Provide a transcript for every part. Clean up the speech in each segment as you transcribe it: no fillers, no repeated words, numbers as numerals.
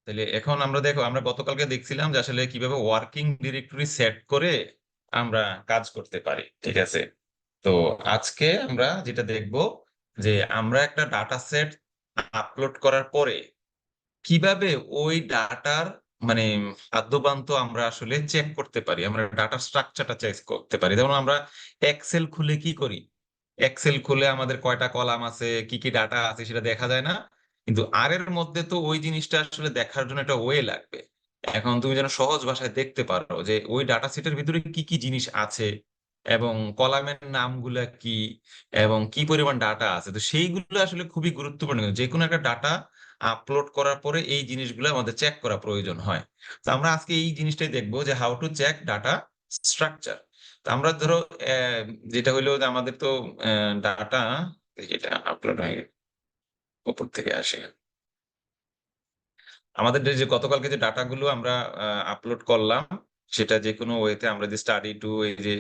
তাহলে এখন আমরা দেখো, আমরা গতকালকে দেখছিলাম যে আসলে কিভাবে ওয়ার্কিং ডিরেক্টরি সেট করে আমরা কাজ করতে পারি, ঠিক আছে? তো আজকে আমরা যেটা দেখব যে আমরা একটা ডাটা সেট আপলোড করার পরে কিভাবে ওই ডাটার মানে আদ্যপান্ত আমরা আসলে চেক করতে পারি, আমরা ডাটা স্ট্রাকচারটা চেক করতে পারি। যেমন আমরা এক্সেল খুলে কি করি, এক্সেল খুলে আমাদের কয়টা কলাম আছে, কি কি ডাটা আছে সেটা দেখা যায় না, কিন্তু আর এর মধ্যে তো ওই জিনিসটা আসলে দেখার জন্য একটা ওয়ে লাগবে। এখন তুমি যেন সহজ ভাষায় দেখতে পারো যে ওই ডাটা সেটের ভিতরে কি কি জিনিস আছে এবং কলামের নামগুলা কি এবং কি পরিমাণ ডাটা আছে, তো সেইগুলো আসলে খুবই গুরুত্বপূর্ণ। যে কোনো একটা ডাটা আপলোড করার পরে এই জিনিসগুলো আমাদের চেক করা প্রয়োজন হয়। তো আমরা আজকে এই জিনিসটাই দেখবো যে how to check data structure. তো আমরা ধরো যেটা হইলো যে আমাদের তো ডাটা যেটা আপলোড হয়ে উপর থেকে আসে, আমাদের যে গতকালকে যে ডাটাগুলো আমরা আপলোড করলাম সেটা যে কোনো ওয়েতে আমরা যে স্টাডি টু, এই যে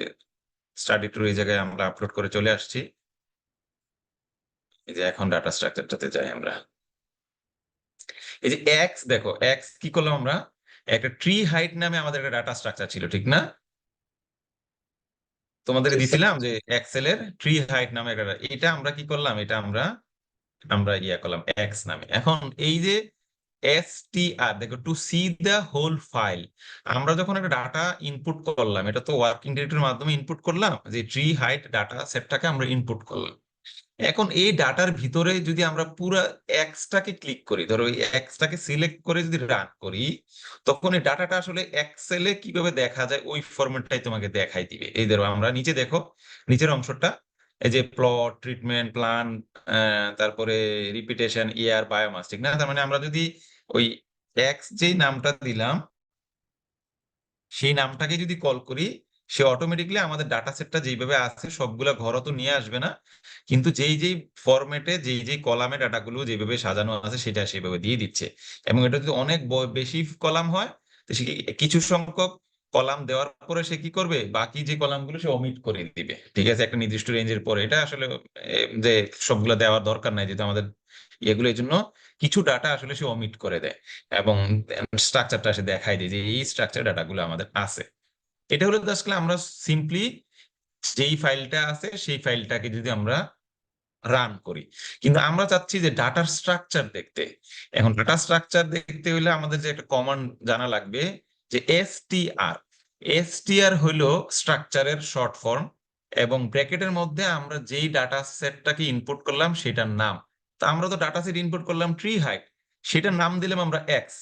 স্টাডি টু এই জায়গায় আমরা আপলোড করে চলে আসছি। এই যে এখন ডাটা স্ট্রাকচারটাতে যাই আমরা। এই যে এক্স, দেখো এক্স কি করলাম আমরা, একটা ট্রি হাইট নামে আমাদের একটা ডাটা স্ট্রাকচার ছিল, ঠিক না? তোমাদের জি স্যার। দিছিলাম যে এক্সেল এর ট্রি হাইট নামে একটা, এটা আমরা কি করলাম, এটা আমরা আমরা ইয়া করলাম এক্স নামে। এখন এই যে str, দেখো to see the whole file, আমরা যখন একটা ডাটা ইনপুট করলাম, এটা তো ওয়ার্কিং ডিরেক্টরির মাধ্যমে ইনপুট করলাম, যে ট্রি হাইট ডাটা সেটটাকে আমরা ইনপুট করলাম। এখন এই ডাটার ভিতরে যদি আমরা পুরো এক্সটাকে ক্লিক করি, ধরো এই এক্সটাকে সিলেক্ট করে যদি রান করি, তখন এই ডাটাটা আসলে এক্সেলে কিভাবে দেখা যায় ওই ফরম্যাটটাই তোমাকে দেখাই দিবে। এই ধরো আমরা নিচে দেখো, নিচের অংশটা, এই যে প্লট, ট্রিটমেন্ট প্ল্যান, তারপরে রিপিটেশন, ইয়ার, বায়োমাস, ঠিক না? তার মানে আমরা যদি ওই এক্স যেই নামটা দিলাম সেই নামটাকে যদি কল করি, সে অটোমেটিকলি আমাদের ডাটা সেটটা যেইভাবে আছে সবগুলা ঘরও তো নিয়ে আসবে না, কিন্তু যেই যেই ফরম্যাটে যেই যেই কলামে ডাটাগুলো যেভাবে সাজানো আছে সেটা সেভাবে দিয়ে দিচ্ছে। এবং এটা যদি অনেক বেশি কলাম হয়, তো সে কিছু সংখ্যক কলাম দেওয়ার পরে সে কি করবে, বাকি যে কলামগুলো সে অমিট করে দিবে, ঠিক আছে, একটা নির্দিষ্ট রেঞ্জের পরে। এটা আসলে যে সবগুলো দেওয়ার দরকার নাই, যেহেতু আমাদের এগুলো, এই জন্য কিছু ডাটা আসলে সে অমিট করে দেয় এবং স্ট্রাকচারটা সে দেখাই দেয় যে এই স্ট্রাকচার ডাটাগুলো আমাদের আছে। এটা হলো জাস্ট আমরা সিম্পলি যেই ফাইলটা আছে সেই ফাইলটাকে যদি আমরা রান করি, কিন্তু আমরা চাচ্ছি যে ডাটার স্ট্রাকচার দেখতে। এখন ডাটা স্ট্রাকচার দেখতে হইলে আমাদের যে একটা কমান্ড জানা লাগবে, যে এসটিআর। এসটিআর হইলো স্ট্রাকচারের শর্ট ফর্ম, এবং ব্র্যাকেটের মধ্যে আমরা যেই ডাটা সেটটাকে ইনপুট করলাম সেটার নাম। তো আমরা তো ডাটা সেট ইনপুট করলাম ট্রি হাইট, সেটার নাম দিলাম আমরা এক্স।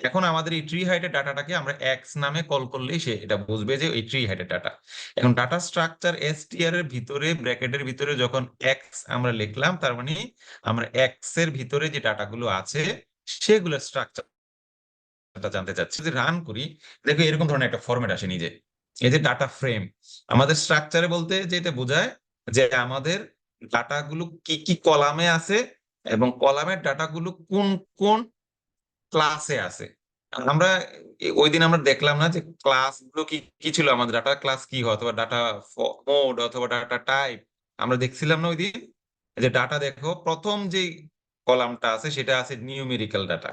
এখন আমাদের এই ট্রি হাইটের ডাটাটাকে আমরা এক্স নামে কল করলেই সে এটা বুঝবে যে এই ট্রি হাইটের ডাটা। এখন ডাটা স্ট্রাকচার এসটিআর এর ভিতরে ব্র্যাকেটের ভিতরে যখন এক্স আমরা লিখলাম, তার মানে আমরা এক্স এর ভিতরে যে ডাটাগুলো আছে সেগুলো স্ট্রাকচারটা জানতে চাচ্ছি। যদি রান করি, দেখো এরকম ধরনের একটা ফরম্যাট আসে নিজে, এই যে ডাটা ফ্রেম। আমাদের স্ট্রাকচারে বলতে যেটা বোঝায় যে আমাদের ডাটাগুলো কি কি কলামে আছে এবং কলামের ডাটাগুলো কোন কোন ক্লাসে আছে। আমরা ওই দিন আমরা দেখলাম না যে ক্লাস গুলো কি কি ছিল, আমাদের ডাটা ক্লাস কি হয়, অথবা ডাটা মোড অথবা ডাটা টাইপ, আমরা দেখছিলাম না ওই দিন? যে ডাটা দেখো, প্রথম যে কলামটা আছে সেটা আছে নিউমেরিক্যাল ডাটা,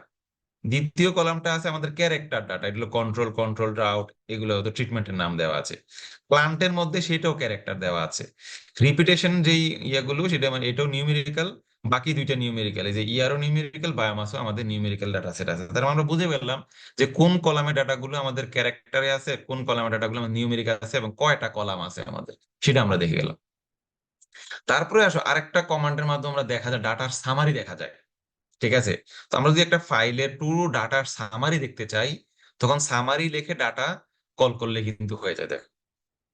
দ্বিতীয় কলামটা আছে আমাদের ক্যারেক্টার ডাটা, এগুলো কন্ট্রোল, কন্ট্রোল আউট, এগুলো তো ট্রিটমেন্টের নাম দেওয়া আছে। প্লান্টের মধ্যে সেটাও ক্যারেক্টার দেওয়া আছে। রিপিটেশন যেই ইয়াগুলো সেটা মানে এটাও নিউমেরিক্যাল, বাকি দুইটা নিউমেরিক্যাল, এই যে ইয়ারও নিউমেরিক্যাল, বায়োমাসও আমাদের নিউমেরিক্যাল ডাটা সেট আছে। তার মানে আমরা বুঝে পেলাম যে কোন কলামে ডাটাগুলো আমাদের ক্যারেক্টারে আছে, কোন কলামে ডাটাগুলো আমাদের নিউমেরিক্যাল আছে, এবং কয়টা কলাম আছে আমাদের, সেটা আমরা দেখে গেলাম। তারপরে আসো আরেকটা কমান্ডের মাধ্যমে আমরা দেখা যায় ডাটার সামারি দেখা যায়, ঠিক আছে? তো আমরা যদি একটা ফাইলের পুরো ডাটার সামারি দেখতে চাই, তখন সামারি লিখে ডাটা কল করলে কিন্তু হয়ে যায়। দেখো,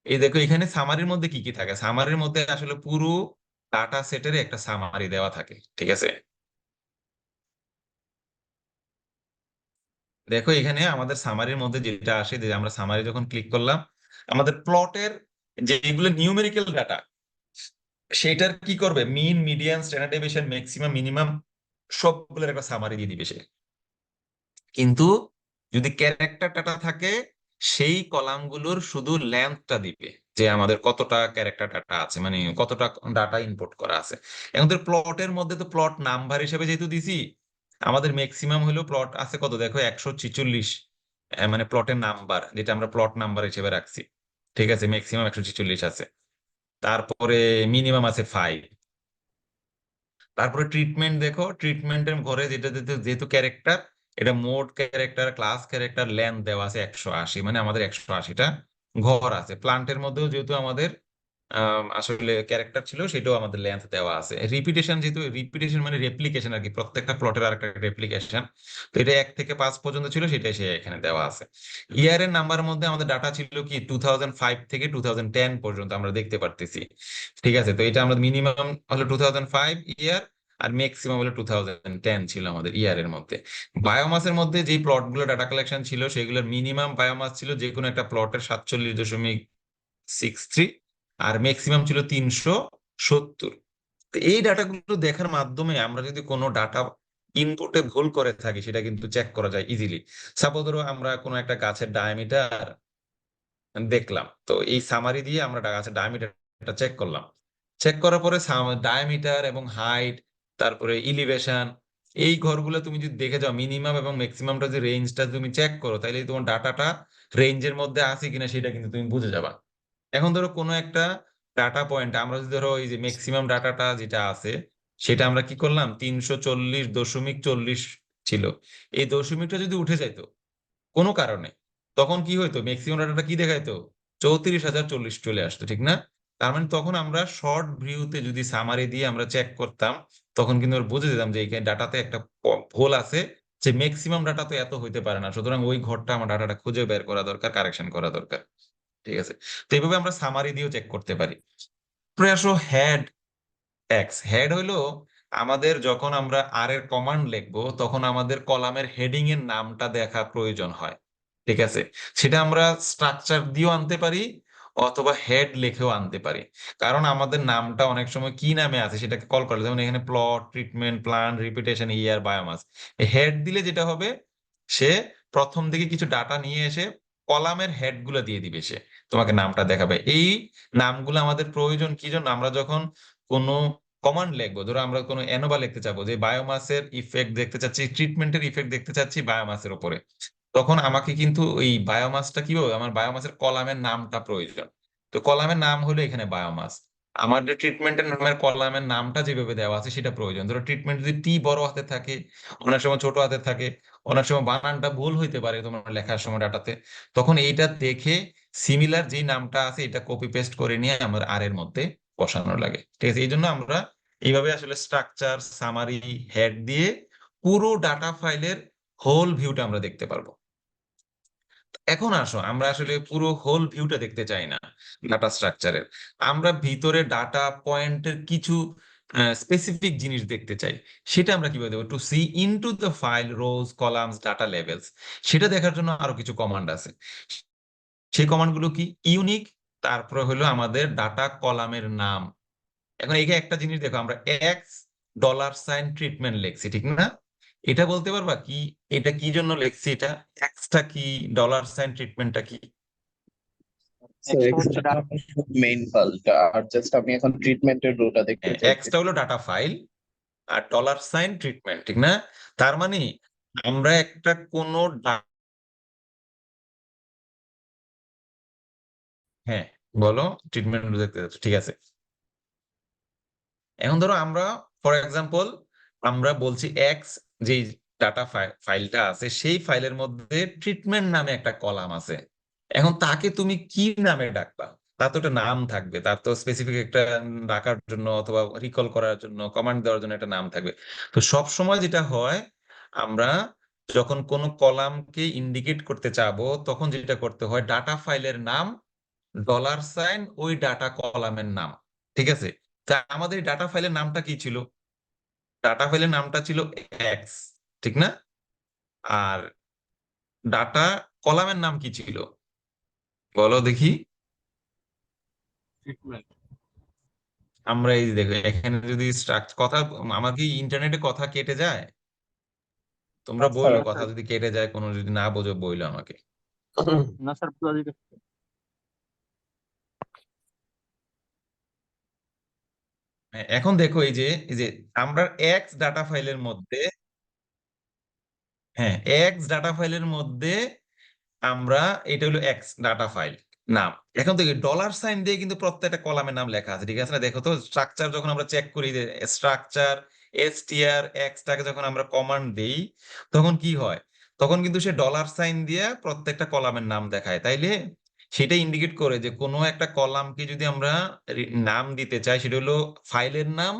এই দেখো এখানে সামারির মধ্যে কি কি থাকে, সামারির মধ্যে আসলে পুরো ডাটা সেটের একটা সামারি দেওয়া থাকে, ঠিক আছে? দেখো এখানে আমাদের সামারির মধ্যে যেটা আসে, যে আমরা সামারি যখন ক্লিক করলাম, আমাদের প্লটের যেগুলো নিউমেরিক্যাল ডাটা সেটার কি করবে, mean, median, standard deviation, maximum, minimum, সবগুলোর একটা সামারি দিয়ে দিবে সে। কিন্তু যদি ক্যারেক্টার ডাটা থাকে, সেই কলামগুলোর শুধু লেন্থটা দিবে, যে আমাদের কতটা ক্যারেক্টার ডাটা আছে, মানে কতটা ডাটা ইনপুট করা আছে। এখন প্লটের মধ্যে তো প্লট নাম্বার হিসেবে যেহেতু দিছি, আমাদের ম্যাক্সিমাম হলো প্লট আছে কত দেখো 146, মানে প্লটের নাম্বার যেটা আমরা প্লট নাম্বার হিসেবে রাখছি। ঠিক আছে, ম্যাক্সিমাম 146 আছে। তারপরে মিনিমাম আছে 5। তারপরে ট্রিটমেন্ট দেখো, ট্রিটমেন্টের ঘরে যেটা যেহেতু ক্যারেক্টার, এটা mode character, class character, length দেওয়া আছে 180, মানে আমাদের 180টা ঘর আছে। প্লান্টের মধ্যেও যেহেতু আমাদের আসলে ক্যারেক্টার ছিল, সেটাও আমাদের লেন্থ দেওয়া আছে। রিপিটেশন, যেহেতু রিপিটেশন মানে রেপ্লিকেশন আর কি, প্রত্যেকটা প্লটের আর একটা রেপ্লিকেশন, তো এটা 1 থেকে 5 পর্যন্ত ছিল, সেটাই সে এখানে দেওয়া আছে। ইয়ারের নাম্বারের মধ্যে আমাদের ডাটা ছিল কি 2005 থেকে 2010 পর্যন্ত আমরা দেখতে পারতেছি। ঠিক আছে, তো এটা আমাদের মিনিমাম হলো 2005 ইয়ার, আর ম্যাক্সিমাম হলো 2010 ছিল আমাদের ইয়ারের মধ্যে। বায়োমাসের মধ্যে যে প্লটগুলো ডাটা কালেকশন ছিল, সেগুলোর মিনিমাম বায়োমাস ছিল যে কোনো একটা প্লটের 47.63, আর ম্যাক্সিমাম ছিল 370। তো এই ডাটাগুলো দেখার মাধ্যমে আমরা যদি কোনো ডাটা ইনপুটে ভুল করে থাকি, সেটা কিন্তু চেক করা যায় ইজিলি। সাপোজ ধরো আমরা কোনো একটা গাছের ডায়ামিটার দেখলাম, তো এই সামারি দিয়ে আমরা গাছের ডায়ামিটারটা চেক করলাম। চেক করার পরে ডায়ামিটার এবং হাইট, তারপরে ইলিভেশন, এই ঘরগুলো তুমি যদি দেখে যাও, মিনিমাম এবং ম্যাক্সিমামটা যে রেঞ্জটা তুমি চেক করো, তাহলে তোমার ডাটাটা রেঞ্জের মধ্যে আছে কিনা সেটা কিন্তু তুমি বুঝে যাবা। এখন ধরো কোনো একটা ডাটা পয়েন্ট, আমরা যদি ধরো এই যে ম্যাক্সিমাম ডাটাটা যেটা আছে, সেটা আমরা কি করলাম 340.40 ছিল, এই দশমিকটা যদি উঠে যাইতো কোনো কারণে, তখন কি হইতো, ম্যাক্সিমাম ডাটাটা কি দেখাইতো, 34,040 চলে আসতো, ঠিক না? তার মানে তখন আমরা শর্ট ভিউতে যদি সামারি দিয়ে আমরা চেক করতাম, তখন কিন্তু আমরা বুঝে যেতাম যে এইখানে ডাটাতে একটা ভুল আছে, যে ম্যাক্সিমাম ডাটা তো এত হইতে পারে না, সুতরাং ওই ঘরটা আমার ডাটাটা খুঁজে বের করা দরকার, কারেকশন করা দরকার। ঠিক আছে, তো এইভাবে আমরা সামারি দিয়েও চেক করতে পারি। পরে আসো হেড এক্স। হেড হইলো আমাদের যখন আমরা আর এর কমান্ড লিখবো, তখন আমাদের কলামের হেডিং এর নামটা দেখা প্রয়োজন হয়। ঠিক আছে, সেটা আমরা স্ট্রাকচার দিয়েও আনতে পারি, অথবা হেড লিখেও আনতে পারি। কারণ আমাদের নামটা অনেক সময় কি নামে আছে সেটাকে কল করে, যেমন এখানে প্লট, ট্রিটমেন্ট, প্ল্যান, রিপিটেশন, ইয়ার, বায়োমাস। হেড দিলে যেটা হবে, সে প্রথম দিকে কিছু ডাটা নিয়ে এসে কলামের হেড গুলা দিয়ে দিবে, সে তোমাকে নামটা দেখাবে। এই নামগুলো আমাদের প্রয়োজন কি জন্য, আমরা যখন কোনো কমান্ড লিখবো, ধরো আমরা কোনো এনোভা লিখতে চাবো, যে বায়োমাসের ইফেক্ট দেখতে চাচ্ছি, ট্রিটমেন্টের ইফেক্ট দেখতে চাচ্ছি বায়োমাসের উপরে, তখন আমাকে কিন্তু ওই বায়োমাসটা কি হবে, আমার বায়োমাসের কলামের নামটা প্রয়োজন। তো কলামের নাম হলো এখানে বায়োমাস। আমার যে ট্রিটমেন্টের নামের কলামের নামটা যেভাবে দেওয়া আছে সেটা প্রয়োজন। ধরো ট্রিটমেন্ট যদি টি বড় হাতে থাকে, অনেক সময় ছোট হাতে থাকে, অনেক সময় বানানটা ভুল হইতে পারে তোমার লেখার সময় ডাটাতে, তখন এইটা দেখে সিমিলার যেই নামটা আছে এটা কপি পেস্ট করে নিয়ে আমার আর এর মধ্যে বসানো লাগে। ঠিক আছে, এই জন্য আমরা এইভাবে আসলে স্ট্রাকচার, সামারি, হেড দিয়ে পুরো ডাটা ফাইলের হোল ভিউটা আমরা দেখতে পারবো। এখন আসো, আমরা আসলে পুরো হোল ভিউটা দেখতে চাই না ডাটা স্ট্রাকচারের, আমরা ভিতরে ডাটা পয়েন্টের কিছু স্পেসিফিক জিনিস দেখতে চাই। সেটা আমরা কিভাবে দেবো, to see into the file rows columns data levels. সেটা দেখার জন্য আরো কিছু কমান্ড আছে। সেই কমান্ডগুলো কি, ইউনিক, তারপরে হলো আমাদের ডাটা কলামের নাম। এখন এখানে একটা জিনিস দেখো, আমরা এক্স $সাইন ট্রিটমেন্ট লিখছি, ঠিক না? এটা বলতে পারবা কি, এটা কি জন্য লিখছি, এটা এক্সটা কি, $সাইন ট্রিটমেন্টটা কি? সো এক্সটা মেইন ফাইলটা, আর জাস্ট আমি এখন ট্রিটমেন্টের রোটা দেখতে এক্সটা চাইতেছি। হলো ডাটা ফাইল, আর $সাইন ট্রিটমেন্ট, ঠিক না? তার মানে আমরা একটা কোনো হ্যাঁ, বলো, ট্রিটমেন্ট দেখতে যাচ্ছ, ঠিক আছে। এখন ধরো আমরা, ফর এক্সাম্পল, আমরা বলছি এক্স, যেই ডাটা ফাইলটা আছে সেই ফাইলের মধ্যে ট্রিটমেন্ট নামে একটা কলাম আছে। এখন তাকে তুমি কি নামে ডাকবা? তার তো একটা নাম থাকবে, তার তো স্পেসিফিক একটা ডাকার জন্য অথবা রিকল করার জন্য, কমান্ড দেওয়ার জন্য একটা নাম থাকবে। তো সব সময় যেটা হয়, আমরা যখন কোনো কলামকে ইন্ডিকেট করতে চাবো, তখন যেটা করতে হয়, ডাটা ফাইলের নাম $সাইন ওই ডাটা কলামের নাম। ঠিক আছে, তা আমাদের ডাটা ফাইলের নামটা কি ছিল? ডাটা ফাইলের নামটা ছিল এক্স, ঠিক না? আর ডাটা কলামের নাম কি ছিল, বলো দেখি। আমরা এই যে দেখো, এখানে যদি স্ট্রাকচার কথা, আমার কি ইন্টারনেটে কথা কেটে যায়? তোমরা আচ্ছা, বইলো, কথা যদি কেটে যায়, কোনো যদি না বোঝো বইলো আমাকে। না স্যার, পুরো হ্যাঁ, এখন দেখো এই যে আমরা এক্স ডাটা ফাইলের মধ্যে হ্যাঁ, এক্স ডাটা ফাইলের মধ্যে আমরা এটা হলো এক্স ডাটা ফাইল নাম। এখন থেকে ডলার সাইন দিয়ে কিন্তু প্রত্যেকটা কলামের নাম লেখা আছে, ঠিক আছে না? দেখো তো স্ট্রাকচার যখন আমরা চেক করি যে স্ট্রাকচার str এক্সটাকে যখন আমরা কমান্ড দেই তখন কি হয়, তখন কিন্তু সে ডলার সাইন দিয়ে প্রত্যেকটা কলামের নাম দেখায়। তাইলে সেটা ইন্ডিকেট করে যে কোনো একটা কলামকে যদি আমরা নাম দিতে চাই সেটা হলো ফাইলের নাম,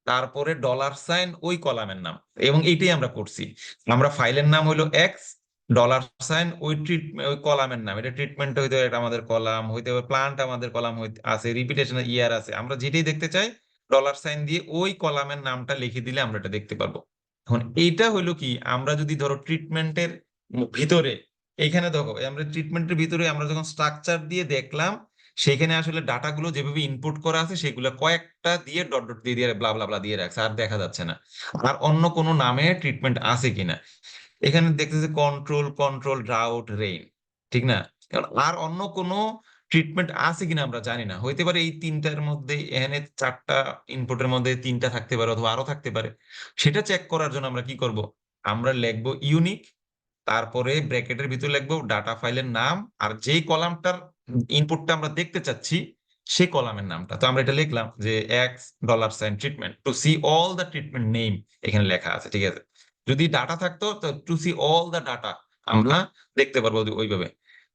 তারপরে ডলার সাইন ওই কলামের নাম। এবং এইটাই আমরা করছি, আমরা ফাইলের নাম হলো এক্স, ডলার সাইন ওই ওই কলামের নাম। এটা ট্রিটমেন্ট হইতে হবে, এটা আমাদের কলাম হইতে হবে, প্লান্ট আমাদের কলাম আছে, রিপিটেশন ইয়ার আছে, আমরা যেটাই দেখতে চাই ডলার সাইন দিয়ে ওই কলামের নামটা লিখে দিলে আমরা এটা দেখতে পারবো। এখন এইটা হইলো কি, আমরা যদি ধরো ট্রিটমেন্টের ভিতরে এইখানে দেখো আমরা ট্রিটমেন্টের ভিতরে আমরা যখন স্ট্রাকচার দিয়ে দেখলাম সেখানে আসলে ডাটাগুলো যেভাবে ইনপুট করা আছে সেগুলো কয়েকটা দিয়ে ডট ডট দিয়ে দিয়ে ব্লা ব্লা ব্লা দিয়ে রাখছে, আর দেখা যাচ্ছে না আর অন্য কোনো নামে ট্রিটমেন্ট আছে কিনা। এখানে দেখতেছে কন্ট্রোল কন্ট্রোল ড্রাউট রেইন, ঠিক না? কারণ আর অন্য কোনো ট্রিটমেন্ট আছে কিনা আমরা জানি না, হইতে পারে এই তিনটার মধ্যে, এখানে চারটা ইনপুটের মধ্যে তিনটা থাকতে পারে অথবা আরো থাকতে পারে। সেটা চেক করার জন্য আমরা কি করব, আমরা লিখবো ইউনিক, তারপরে ব্র্যাকেটের ভিতরে লিখবো ডাটা ফাইলের নাম, আর যেই কলামটার ইনপুটটা আমরা দেখতে চাচ্ছি সেই কলামের নামটা। তো আমরা এটা লিখলাম যে x dollar sign treatment to see all the treatment name, এখানে লেখা আছে, ঠিক আছে? যদি ডাটা থাকতো তো to see all the data আমরা দেখতে পারবো ওইভাবে।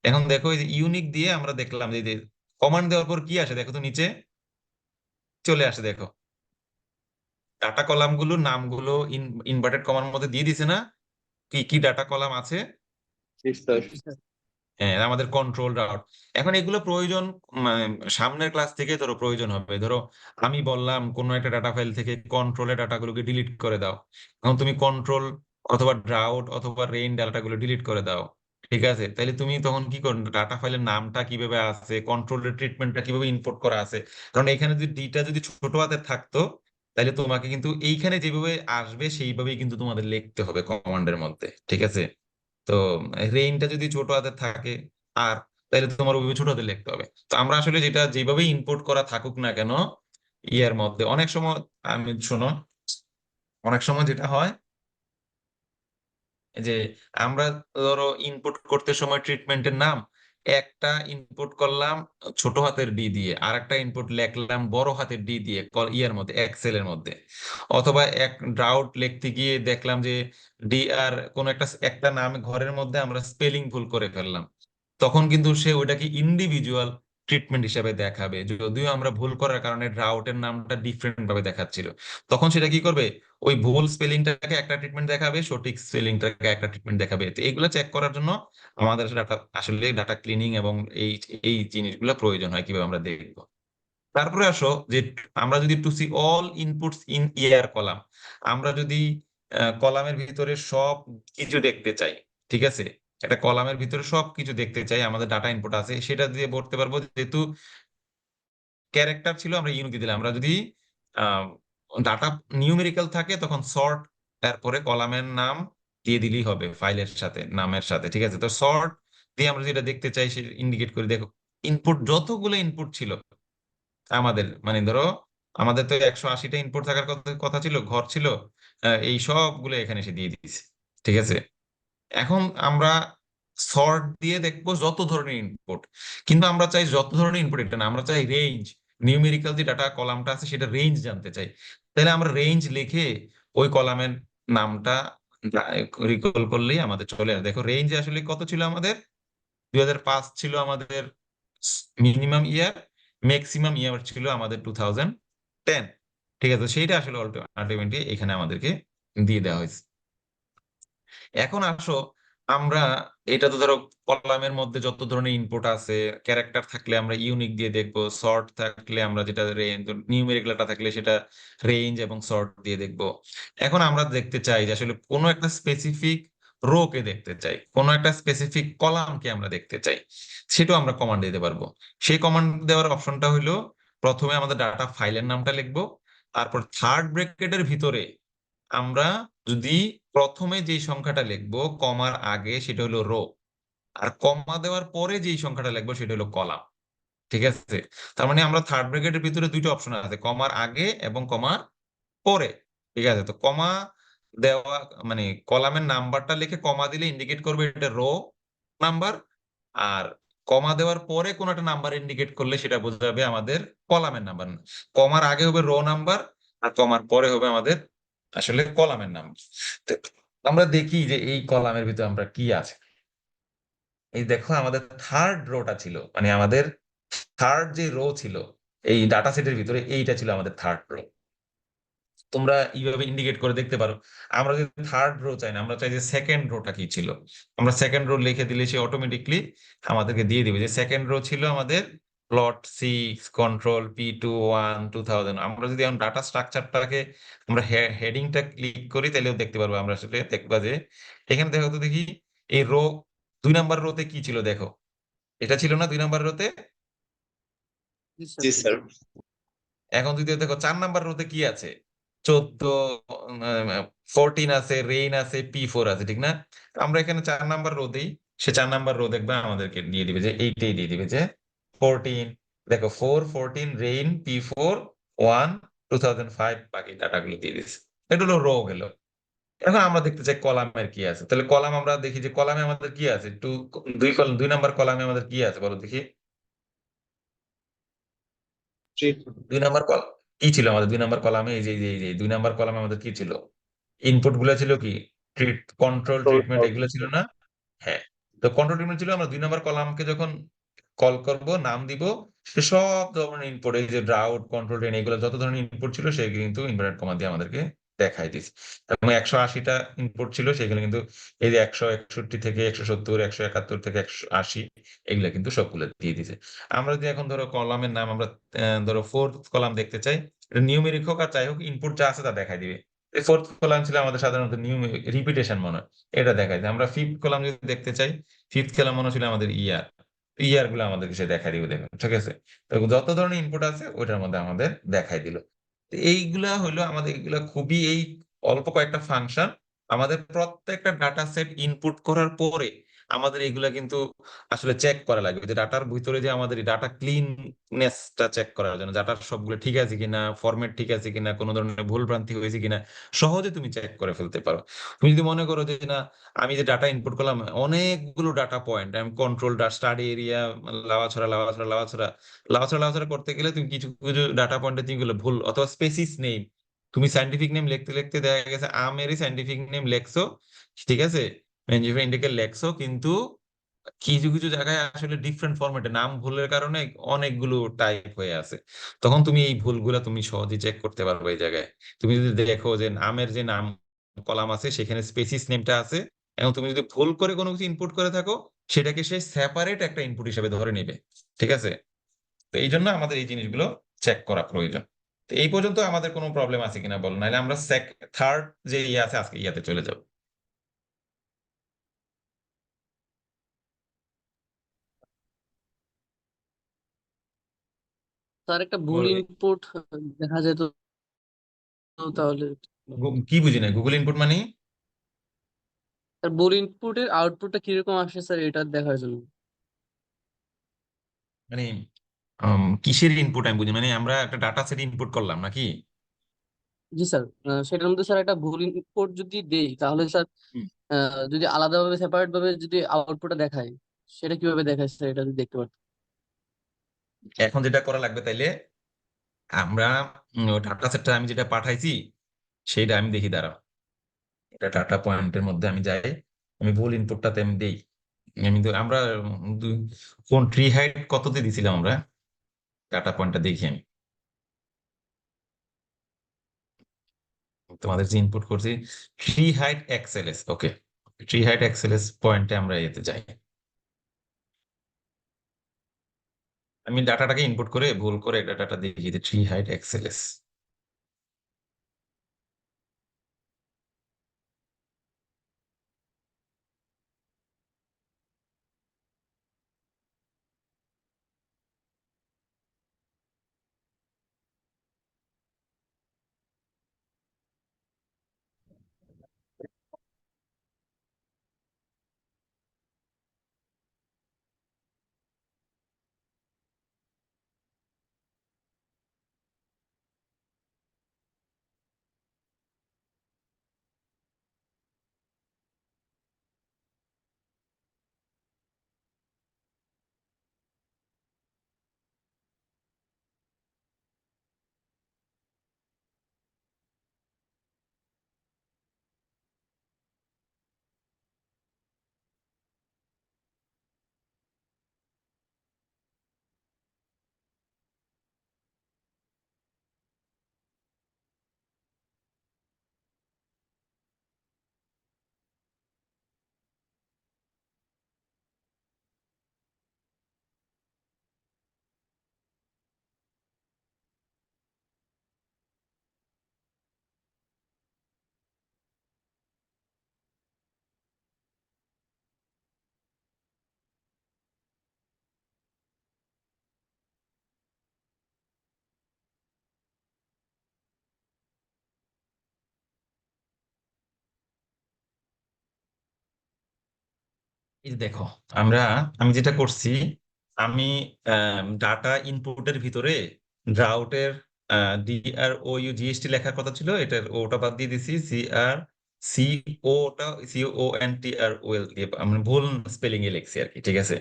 এখন দেখো এই যে ইউনিক দিয়ে আমরা দেখলাম যে কমান্ড দেওয়ার পর কি আসে দেখো তো, নিচে চলে আসে দেখো ডাটা কলাম গুলোর নামগুলো ইনভার্টেড কমার মধ্যে দিয়ে দিছে না, কি কি ডাটা কলাম আছে। হ্যাঁ, আমাদের কন্ট্রোল রাউট। এখন এগুলো প্রয়োজন মানে সামনের ক্লাস থেকে ধরো প্রয়োজন হবে। ধরো আমি বললাম কোনো একটা ডাটা ফাইল থেকে কন্ট্রোলের ডাটাগুলোকে ডিলিট করে দাও, এখন তুমি কন্ট্রোল অথবা ড্রাউট অথবা রেইন ডাটাগুলো ডিলিট করে দাও, ঠিক আছে? তাহলে তুমি তখন কি করো, ডাটা ফাইলের নামটা কিভাবে আছে, কন্ট্রোলের ট্রিটমেন্টটা কিভাবে ইনপুট করা আছে, কারণ এখানে যদি ডিটা যদি ছোট হাতের থাকতো তাহলে তোমাকে কিন্তু এইখানে যেভাবে আসবে সেইভাবেই কিন্তু তোমাদের লিখতে হবে কমান্ডের মধ্যে, ঠিক আছে? তো রেইনটা যদি ছোট হাতের থাকে আর তাহলে তোমার ওইভাবে ছোট হাতে লিখতে হবে। তো আমরা আসলে যেটা যেভাবে ইনপুট করা থাকুক না কেন ইয়ার মধ্যে অনেক সময়, আমি শোনো, অনেক সময় যেটা হয় যে আমরা ধরো ইনপুট করতে সময় ট্রিটমেন্টের নাম একটা ইনপুট করলাম ছোট হাতের ডি দিয়ে, আর একটা ইনপুট লিখলাম বড় হাতের ডি দিয়ে ইয়ার মধ্যে এক্সেল এর মধ্যে, অথবা এক ড্রাউট লিখতে গিয়ে দেখলাম যে ডি আর কোন একটা একটা নাম ঘরের মধ্যে আমরা স্পেলিং ভুল করে ফেললাম, তখন কিন্তু সে ওইটাকে ইন্ডিভিজুয়াল ট্রিটমেন্ট হিসেবে দেখাবে, যদিও আমরা ভুল করার কারণে ড্রাউটের নামটা ডিফারেন্ট ভাবে দেখাচ্ছিল। তখন সেটা কি করবে, ওই ভুল স্পেলিংটাকে একটা ট্রিটমেন্ট দেখাবে, সঠিক স্পেলিংটাকে একটা ট্রিটমেন্ট দেখাবে। তো এগুলো চেক করার জন্য আমাদের ডাটা আসলে ডাটা ক্লিনিং এবং এই এই জিনিসগুলো প্রয়োজন হয়, কিভাবে আমরা দেখবো। তারপরে আসো যে আমরা যদি to see all inputs in your column, আমরা যদি কলামের ভিতরে সব কিছু দেখতে চাই, ঠিক আছে? একটা কলামের ভিতরে সব কিছু দেখতে চাই, আমাদের ডাটা ইনপুট আছে সেটা দিয়ে ভরতে পারবো। যেহেতু ক্যারেক্টার ছিল আমরা ইউনিক দিয়ে দিলাম। আমরা যদি ডাটা নিউমেরিক্যাল থাকে তখন সর্ট তারপরে কলামের নাম দিয়ে দিলেই হবে ফাইলের সাথে নামের সাথে, ঠিক আছে? তো সর্ট দিয়ে আমরা যেটা দেখতে চাই সেটা ইন্ডিকেট করে দেখো ইনপুট যতগুলো ইনপুট ছিল আমাদের, মানে ধরো আমাদের তো 180টা ইনপুট থাকার কথা ছিল, ঘর ছিল, এই সবগুলো এখানে এসে দিয়ে দিয়েছে, ঠিক আছে? এখন আমরা সর্ট দিয়ে দেখবো যত ধরনের ইনপুট, কিন্তু আমরা চাই যত ধরনের ইনপুট এটা না, আমরা চাই রেঞ্জ। নিউমেরিক্যাল যে ডাটা কলামটা আছে সেটা রেঞ্জ জানতে চাই, তাহলে আমরা রেঞ্জ লিখে ওই কলামের নামটা রিকল করলেই আমাদের চলে আসে। দেখো রেঞ্জ আসলে কত ছিল আমাদের, 2005 ছিল আমাদের মিনিমাম ইয়ার, ম্যাক্সিমাম ইয়ার ছিল আমাদের 2010, ঠিক আছে? সেইটা আসলে আলটিমেটলি এখানে আমাদেরকে দিয়ে দেওয়া হয়েছে। এখন আসো আমরা এটা তো ধরো কলামের মধ্যে যত ধরনের ইনপুট আছে, ক্যারেক্টার থাকলে আমরা ইউনিক দিয়ে দেখবো, সর্ট থাকলে আমরা যেটা রেঞ্জ, নিউমেরিক্যালটা থাকলে সেটা রেঞ্জ এবং সর্ট দিয়ে দেখবো। এখন আমরা দেখতে চাই যে আসলে কোনো একটা স্পেসিফিক রো কে দেখতে চাই, কোনো একটা স্পেসিফিক কলামকে আমরা দেখতে চাই, সেটাও আমরা কমান্ড দিতে পারবো। সেই কমান্ড দেওয়ার অপশনটা হইলো প্রথমে আমাদের ডাটা ফাইলের নামটা লিখবো, তারপর থার্ড ব্র্যাকেটের ভিতরে আমরা যদি প্রথমে যেই সংখ্যাটা লিখবো কমার আগে সেটা হলো রো, আর কমা দেওয়ার পরে যেই সংখ্যাটা লিখবো সেটা হলো কলাম, ঠিক আছে? তার মানে আমরা থার্ড ব্র্যাকেটের ভিতরে দুইটা অপশন আছে, কমার আগে এবং কমার পরে, ঠিক আছে? তো কমা দেওয়া মানে কলামের নাম্বারটা লিখে কমা দিলে ইন্ডিকেট করবে এটা রো নাম্বার, আর কমা দেওয়ার পরে কোন একটা নাম্বার ইন্ডিকেট করলে সেটা বোঝাবে আমাদের কলামের নাম্বার। কমার আগে হবে রো নাম্বার, আর কমার পরে হবে আমাদের আসলে কলামের নাম্বার। তো আমরা দেখি যে এই কলামের ভিতরে আমরা কি আছে। এই দেখো আমাদের থার্ড রোটা ছিল, মানে আমাদের থার্ড যে রো ছিল এই ডাটা সেটের ভিতরে, এইটা ছিল আমাদের থার্ড রো। তোমরা এইভাবে ইন্ডিকেট করে দেখতে পারো। আমরা যদি থার্ড রো চাই না, আমরা চাই যে সেকেন্ড রোটা কি ছিল, আমরা সেকেন্ড রো লিখে দিলে সে অটোমেটিকলি আমাদেরকে দিয়ে দিবে যে সেকেন্ড রো ছিল আমাদের প্লট 6 কন্ট্রোল P21 2000। আমরা যদি এখন ডাটা স্ট্রাকচারটাকে আমরা হেডিংটা ক্লিক করি তাহলেও দেখতে পারবো। আমরা আসলে দেখবা যে এখানে দেখো তো দেখি এই রো 2 নাম্বার রোতে কি ছিল দেখো, এটা ছিল না 2 নাম্বার রোতে। জি জি স্যার। স্যার। এখন যদি দেখো 4 নাম্বার রোতে কি আছে, 14, 14 আছে, রেইন আছে, P4 আছে, ঠিক না? আমরা এখানে 4 নাম্বার রো দিই, সে 4 নাম্বার রো দেখবে আমাদেরকে দিয়ে দিবে যে এইটাই দিয়ে দিবে যে 14। দেখো 4 14 রেইন P4 1 2005, বাকি ডাটাগুলো দিয়ে দিচ্ছে। এটা হলো রো গেল। এখন আমরা দেখতে চাই কলামের কি আছে, তাহলে কলাম আমরা দেখি যে কলামে আমাদের কি আছে, 2 নাম্বার কলামে আমাদের কি আছে বলো দেখি। 2 নাম্বার কলাম কি ছিল আমাদের 2 নাম্বার কলামে? এই যে 2 নাম্বার কলামে আমাদের কি ছিল? ইনপুট গুলো ছিল কি, কন্ট্রোল ট্রিটমেন্ট এগুলো ছিল না? হ্যাঁ। তো কন্ট্রোল ট্রিটমেন্ট ছিল, আমরা 2 নাম্বার কলামকে যখন কল করব নাম দিব, সে সব ধরনের ইনপুট, এই যে ড্রাউট কন্ট্রোল ট্রেন এগুলো যত ধরনের ইনপুট ছিল সেগুলো কিন্তু ইনভার্টেড কমা দিয়ে আমাদেরকে দেখাই দিচ্ছে। এবং 180টা ইনপুট ছিল সেগুলো কিন্তু এই যে 161 থেকে 170, 171 থেকে 180, এগুলো কিন্তু সবগুলো দিয়ে দিছে। আমরা যদি এখন ধরো কলামের নাম আমরা ধরো ফোর্থ কলাম দেখতে চাই, এটা নিউমেরিক হোক আর যাই হোক, ইনপুট যা আছে তা দেখাই দিবে। এই ফোর্থ কলাম ছিল আমাদের সাধারণত নিউ রিপিটেশন মনে হয়, এটা দেখাই যায়। আমরা ফিফথ কলাম যদি দেখতে চাই, ফিফথ কলাম মনে ছিল আমাদের ইয়ার গুলো আমাদেরকে সে দেখাই দিবে, দেখো ঠিক আছে। তো যত ধরনের ইনপুট আছে ওইটার মধ্যে আমাদের দেখাই দিল। তো এইগুলা হলো আমাদের, এগুলা খুবই এই অল্প কয়েকটা ফাংশন আমাদের প্রত্যেকটা ডাটা সেট ইনপুট করার পরে আমাদের এগুলা কিন্তু আসলে চেক করা লাগবে যে ডাটার ভিতরে যে আমাদের ডাটা ক্লিননেসটা চেক করার জন্য, ডাটার সবগুলো ঠিক আছে কিনা, ফরম্যাট ঠিক আছে কিনা, কোনো ধরনের ভুল ভ্রান্তি হয়েছে কিনা, সহজে তুমি চেক করে ফেলতে পারো। তুমি যদি মনে করো যে না, আমি যে ডাটা ইনপুট করলাম অনেকগুলো ডাটা পয়েন্ট, আমি control study area Lawachara Lawachara Lawachara Lawachara Lawachara করতে গেলে তুমি কিছু কিছু ডাটা পয়েন্টে যেগুলো ভুল, অথবা স্পেসিস নেম, তুমি সাইন্টিফিক নেম লিখতে লিখতে দেখা গেছে আমেরই সাইন্টিফিক নেম লেখছো, ঠিক আছে, ইন্ডিকে লেখছো, কিন্তু কিছু কিছু জায়গায় আসলে ডিফারেন্ট ফরম্যাটে নাম ভুলের কারণে অনেকগুলো টাইপ হয়ে আছে। তখন তুমি এই ভুলগুলা তুমি সহজে চেক করতে পারবে এই জায়গায়। তুমি যদি দেখো যে নামের যে নাম কলাম আছে সেখানে স্পেসিস নেমটা আছে, এবং তুমি যদি ভুল করে কোনো কিছু ইনপুট করে থাকো, সেটাকে সে সেপারেট একটা ইনপুট হিসেবে ধরে নেবে, ঠিক আছে। তো এই জন্য আমাদের এই জিনিসগুলো চেক করা প্রয়োজন। তো এই পর্যন্ত আমাদের কোনো প্রবলেম আছে কিনা বলো, নাহলে আমরা থার্ড যে ইয়ে আছে আজকে ইয়াতে চলে যাবো। স্যার একটা ভুল বলো ইনপুট দেখা যেত তাহলে। কি বুঝি না গুগল ইনপুট মানে? স্যার ভুল ইনপুটের আউটপুটটা কিরকম আসে স্যার এটা দেখার জন্য। মানে কিসের ইনপুট আমি বুঝি, মানে আমরা একটা ডাটা সেট ইনপুট করলাম নাকি? জি স্যার, সেটার মধ্যে স্যার একটা ভুল ইনপুট যদি দেই তাহলে স্যার হুম। যদি আলাদাভাবে সেপারেট ভাবে যদি আউটপুটটা দেখায়, সেটা কিভাবে দেখায় স্যার এটা যদি দেখতে পারতাম। এখন যেটা করা লাগবে তাইলে আমরা ডাটা সেটটা আমি যেটা পাঠাইছি সেইটা আমি দেখি, দাঁড়াও, এটা ডাটা পয়েন্টের মধ্যে আমি যাই, আমি ভুল ইনপুটটাতে আমি দেই। আমরা কোন ট্রি হাইট কততে দিছিলাম আমরা, ডাটা পয়েন্টটা দেখি আমি তোমাদের যে ইনপুট করছি, ট্রি হাইট এক্সএলএস, ওকে। ট্রি হাইট এক্সএলএস পয়েন্টে আমরা এতে যাই। আমি ডাটাটাকে ইনপুট করে ভুল করে ডাটাটা দেখি যে ট্রি হাইট এক্সএলএস। এই যে দেখো, আমি যেটা করছি, আমি ডাটা ইনপুটের ভিতরে ড্রাউটের DROUGST লেখার কথা ছিল, এটার ওটা বাদ দিয়ে দিছি, CRCONTROL দিয়ে আমি ভুল স্পেলিং এ লিখছি আর কি, ঠিক আছে।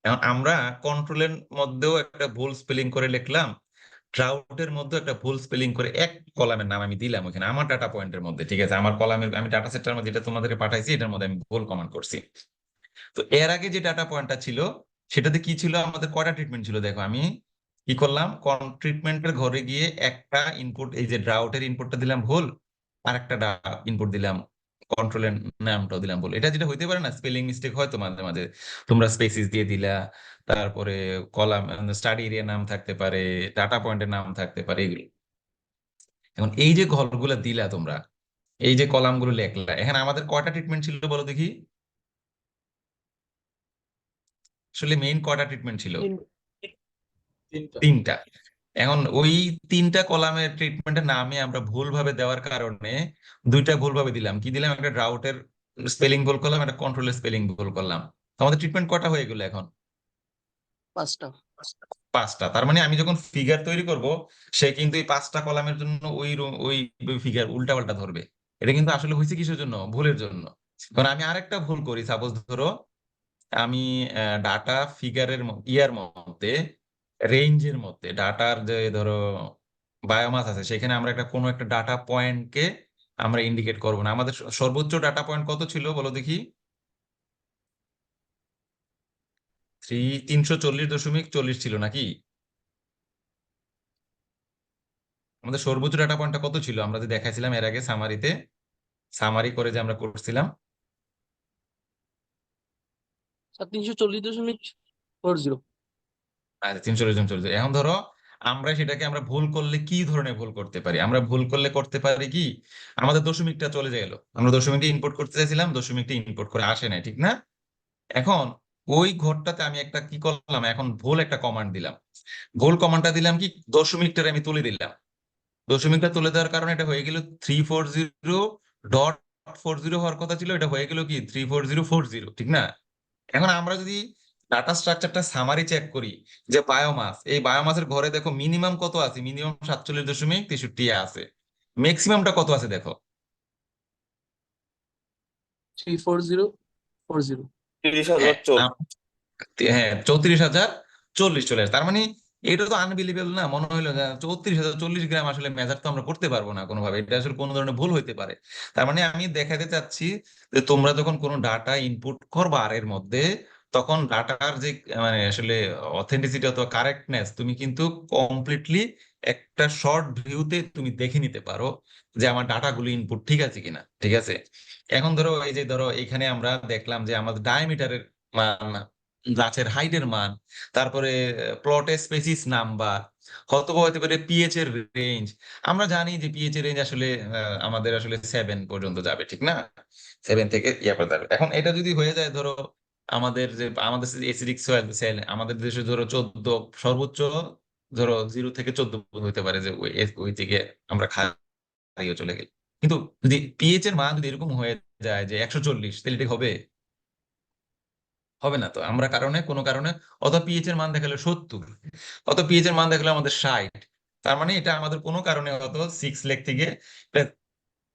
এখন আমরা কন্ট্রোলের মধ্যেও একটা ভুল স্পেলিং করে লিখলাম, ড্রাউটের মধ্যে একটা ভুল স্পেলিং করে এক কলামের নাম আমি দিলাম ওখানে আমার ডাটা পয়েন্টের মধ্যে, ঠিক আছে। আমার কলামের আমি ডাটা সেটটার মধ্যে যেটা তোমাদেরকে পাঠাইছি এটার মধ্যে আমি ভুল কমান্ড করছি। তো এর আগে যে ডাটা পয়েন্টটা ছিল সেটাতে কি ছিল, আমাদের কয়টা ট্রিটমেন্ট ছিল দেখো। আমি কি করলাম, ট্রিটমেন্টের ঘরে গিয়ে একটা ইনপুট, এই যে ড্রাউটের ইনপুটটা দিলাম ভুল, আর একটা ইনপুট দিলাম কন্ট্রোলের নামটাও দিলাম ভুল। এটা যেটা হইতে পারে না, স্পেলিং মিস্টেক হয় তো মাঝে মাঝে, তোমরা স্পেসিস দিয়ে দিলা, তারপরে কলাম স্টাডি এরিয়া নাম থাকতে পারে, ডাটা পয়েন্টের নাম থাকতে পারে, এগুলো। এখন এই যে ঘরগুলো দিলা তোমরা, এই যে কলামগুলো লেখলা, এখানে আমাদের কয়টা ট্রিটমেন্ট ছিল বলো দেখি, আসলে মেইন কয়টা ট্রিটমেন্ট ছিল? তিনটা। তিনটা। এখন ওই তিনটা কলামের ট্রিটমেন্টের নামে আমরা ভুলভাবে দেওয়ার কারণে দুইটা ভুলভাবে দিলাম। কি দিলাম, একটা ড্রাউটের স্পেলিং ভুল করলাম, একটা কন্ট্রোলের স্পেলিং ভুল করলাম। তো আমাদের ট্রিটমেন্ট কটা হয়ে গেল এখন? 5টা। পাঁচটা। তার মানে আমি যখন ফিগার তৈরি করব, সে কিন্তু এই পাঁচটা কলামের জন্য ওই ফিগার উল্টা পাল্টা ধরবে। এটা কিন্তু আসলে হয়েছে কিসের জন্য? ভুলের জন্য। কারণ আমি আরেকটা ভুল করি, সাপোজ ধরো আমি ডাটা ফিগারের ইয়ার মধ্যে, রেঞ্জের মধ্যে, ডাটার যে ধরো বায়োমাস আছে, সেখানে আমরা কোনো একটা ডাটা পয়েন্টকে আমরা ইন্ডিকেট করব না। আমাদের সর্বোচ্চ ডাটা পয়েন্ট কত ছিল বলো দেখি? 340.40 ছিল নাকি? আমাদের সর্বোচ্চ ডাটা পয়েন্টটা কত ছিল আমরা যে দেখাইছিলাম এর আগে সামারিতে, সামারি করে যে আমরা করছিলাম? 340.40। আচ্ছা, 340. এখন ধরো আমরা ভুল করলে কি ধরনের ভুল করতে পারি? আমরা ভুল করলে করতে পারি কি, আমাদের দশমিকটা চলে গেল, আমরা দশমিকটা ইনপুট করতে চাইছিলাম, দশমিকটা ইনপুট করে আসে নাই, ঠিক না? এখন ওই ঘরটাতে আমি একটা কি করলাম, এখন ভুল একটা কমান্ড দিলাম। ভুল কমান্ডটা দিলাম কি, দশমিকটার আমি তুলে দিলাম। দশমিকটা তুলে দেওয়ার কারণে এটা হয়ে গেল 340.40 হওয়ার কথা ছিল, এটা হয়ে গেল কি 340.40, ঠিক না? এখন আমরা যদি ডাটা স্ট্রাকচারটা সামারি চেক করি, যে বায়োমাস, এই বায়োমাসের ঘরে দেখো মিনিমাম কত আছে, মিনিমাম 47.63 আছে, ম্যাক্সিমামটা কত আছে দেখো? 34040। 30,000 হ্যাঁ, হ্যাঁ, 34,040 চলে আসে। তার মানে এটা তো আনবিলিভেবল না, মনে হইলো যে 34,040 গ্রাম আসলে মেজার তো আমরা করতে পারবো না কোনোভাবে, এটা আসলে কোনো ধরনের ভুল হইতে পারে। তার মানে আমি দেখাতে চাচ্ছি যে তোমরা যখন কোনো ডাটা ইনপুট করবা আর এর মধ্যে, তখন ডাটার যে মানে আসলে অথেন্টিসিটি অথবা কারেক্টনেস তুমি কিন্তু কমপ্লিটলি একটা শর্ট ভিউতে তুমি দেখে নিতে পারো যে আমার ডাটাগুলো ইনপুট ঠিক আছে কিনা, ঠিক আছে। এখন ধরো এই যে ধরো এখানে আমরা দেখলাম যে আমাদের ডায়ামিটারের মান, গাছের হাইটের মান, তারপরে প্লটের স্পেসিস নাম্বার, অথবা হতে পারে পিএইচ এর রেঞ্জ। আমরা জানি যে পিএইচ এর রেঞ্জ আসলে আমাদের আসলে 7 পর্যন্ত যাবে, ঠিক না? 7 থেকে ইয়া পর্যন্ত যাবে। এখন এটা যদি হয়ে যায় ধরো আমাদের এসিডিক সেল আমাদের দেশে ধরো 14, সর্বোচ্চ ধরো 0 থেকে 14 হতে পারে, যে ওই দিকে আমরা খাইয়ে চলে গেল। কিন্তু যদি পিএইচ এর মান যদি এরকম হয়ে যায় যে 140, তাহলে এটা হবে? হবে না তো। আমরা কোনো কারণে অত পিএইচ এর মান দেখালো 70, অত পিএইচ এর মান দেখালো আমাদের 60, তার মানে এটা আমাদের কোনো কারণে অত 6 লেখ থেকে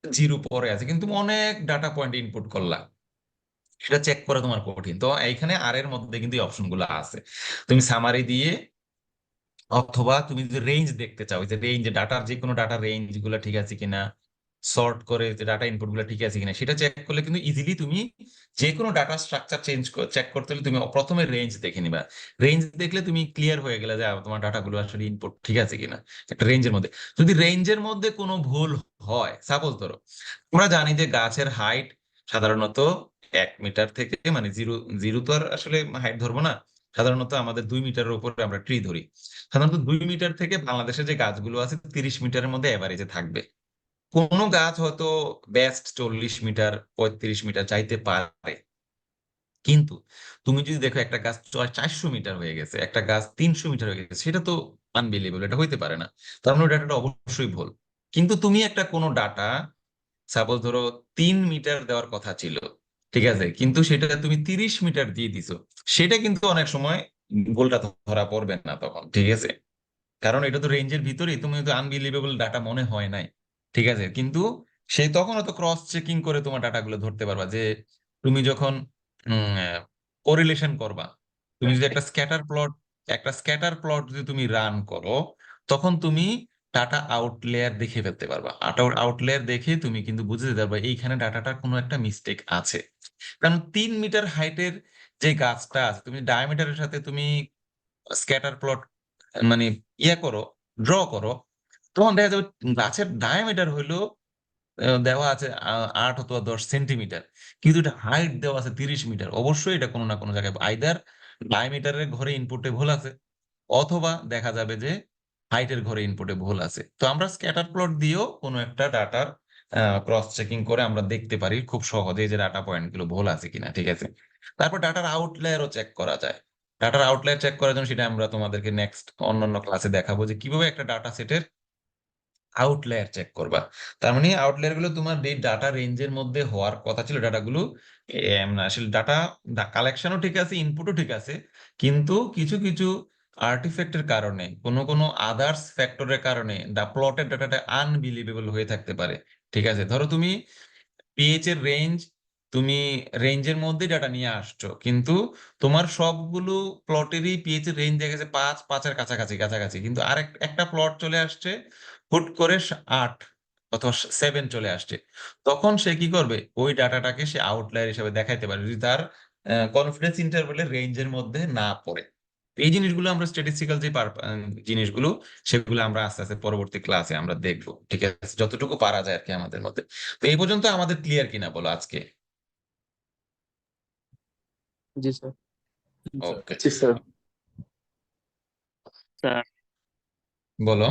0 পরে আছে, কিন্তু তুমি অনেক ডাটা পয়েন্ট ইনপুট করলা, সেটা চেক করা তোমার কঠিন। তো এইখানে আর এর মধ্যে কিন্তু এই অপশন গুলো আছে, তুমি সামারি দিয়ে, অথবা তুমি যদি রেঞ্জ দেখতে চাও, যে রেঞ্জ ডাটার যে কোনো ডাটা রেঞ্জ গুলো ঠিক আছে কিনা, সর্ট করে যে ডাটা ইনপুট গুলো ঠিক আছে কিনা, সেটা চেক করলে কিন্তু ইজিলি তুমি যে কোনো ডাটা স্ট্রাকচার চেক করতে হলে তুমি প্রথমে রেঞ্জ দেখে নিবা। রেঞ্জ দেখলে তুমি ক্লিয়ার হয়ে গেলে যে তোমার ডাটা গুলো আসলে ইনপুট ঠিক আছে কিনা একটা রেঞ্জের মধ্যে। যদি রেঞ্জের মধ্যে কোনো ভুল হয়, সাপোজ ধরো আমরা জানি যে গাছের হাইট সাধারণত 1 মিটার থেকে, মানে জিরো, জিরো তো আর আসলে হাইট ধরবো না, সাধারণত আমাদের 2 মিটারের উপরে আমরা ট্রি ধরি। সাধারণত 2 মিটার থেকে বাংলাদেশে যে গাছগুলো আছে 30 মিটারের মধ্যে এভারেজে থাকবে। কোনো গাছ হয়তো বেস্ট 40 মিটার, 35 মিটার চাইতে পারে। কিন্তু তুমি যদি দেখো একটা গাছ 400 মিটার হয়ে গেছে, একটা গাছ 300 মিটার হয়ে গেছে, সেটা তো আনবিলিভেবল, এটা হইতে পারে না। তার মানে ডাটাটা অবশ্যই ভুল। কিন্তু তুমি একটা কোনো ডাটা, সাপোজ ধরো 3 মিটার দেওয়ার কথা ছিল, ঠিক আছে, কিন্তু সেটা তুমি 30 মিটার দিয়ে দিছো, সেটা কিন্তু অনেক সময় গোলটা ধরা পড়বে না তখন, ঠিক আছে, কারণ এটা তো রেঞ্জের ভিতরেই, তুমি তো আনবিলিভেবল ডাটা মনে হয় নাই, ঠিক আছে, কিন্তু সে তখন তো ক্রস চেকিং করে তোমার ডাটাগুলো ধরতে পারবা যে তুমি যখন কোরিলেশন করবা, তুমি যদি একটা স্ক্যাটার প্লট যদি তুমি রান করো, তখন তুমি ডাটা আউটলেয়ার দেখে ফেলতে পারবা। আউটলেয়ার দেখে তুমি কিন্তু বুঝে যেতে পারবা এইখানে ডাটাটার কোনো একটা মিস্টেক আছে। কারণ 3 মিটার হাইটের যে গাছটা আছে, তুমি ডায়ামিটারের সাথে তুমি স্ক্যাটার প্লট মানে করো, ড্র করো, তখন দেখা যাবে গাছের ডায়ামিটার হইলো দেওয়া আছে 8 অথবা 10 সেন্টিমিটার, কিন্তু এটা হাইট দেওয়া আছে 30 মিটার। অবশ্যই এটা কোনো না কোনো জায়গায় আইদার ডায়ামিটারের ঘরে ইনপুটে ভুল আছে, অথবা দেখা যাবে যে হাইটের ঘরে ইনপুটে ভুল আছে। তো আমরা স্ক্যাটার প্লট দিয়েও কোনো একটা ডাটার ক্রস চেকিং করে আমরা দেখতে পারি খুব সহজে যে ডাটা পয়েন্ট গুলো ভুল আছে কিনা, ঠিক আছে। তারপর ডাটার আউটলায়ারও চেক করা যায়। ডাটার আউটলায়ার চেক করার জন্য সেটা আমরা তোমাদেরকে নেক্সট অন্যান্য ক্লাসে দেখাবো যে কিভাবে একটা ডাটা সেটের আউটলায়ার চেক করবা। তার মানে আউটলায়ার গুলো তোমার যে ডাটা রেঞ্জের মধ্যে হওয়ার কথা ছিল ডাটাগুলো, আসলে ডাটা কালেকশনও ঠিক আছে, ইনপুটও ঠিক আছে, কিন্তু কিছু কিছু আর্টিফ্যাক্টের কারণে, কোনো কোনো আদার্স ফ্যাক্টরের কারণে প্লটের ডাটাটা আনবিলিভেবল হয়ে থাকতে পারে। ঠিক আছে, ধরো তুমি পিএইচ এর রেঞ্জ, তুমি রেঞ্জের মধ্যে ডাটা নিয়ে আসছো, কিন্তু তোমার সবগুলো প্লটেরই পিএইচ এর রেঞ্জ দেখা গেছে 5 এর কাছাকাছি কাছাকাছি, কিন্তু একটা প্লট চলে আসছে হুট করে 8 অথবা 7 চলে আসছে, তখন সে কি করবে, ওই ডাটাটাকে সে আউটলায়ার হিসেবে দেখাইতে পারে যদি তার কনফিডেন্স ইন্টারভ্যালের রেঞ্জের মধ্যে না পড়ে। এই জিনিসগুলো আমরা স্ট্যাটিস্টিক্যাল যে জিনিসগুলো, সেগুলো আমরা আস্তে আস্তে পরবর্তী ক্লাসে আমরা দেখবো, ঠিক আছে, যতটুকু পারা যায় আর কি আমাদের মধ্যে। তো এই পর্যন্ত আমাদের ক্লিয়ার কিনা বলো আজকে? জি স্যার। ওকে, জি স্যার। স্যার বলো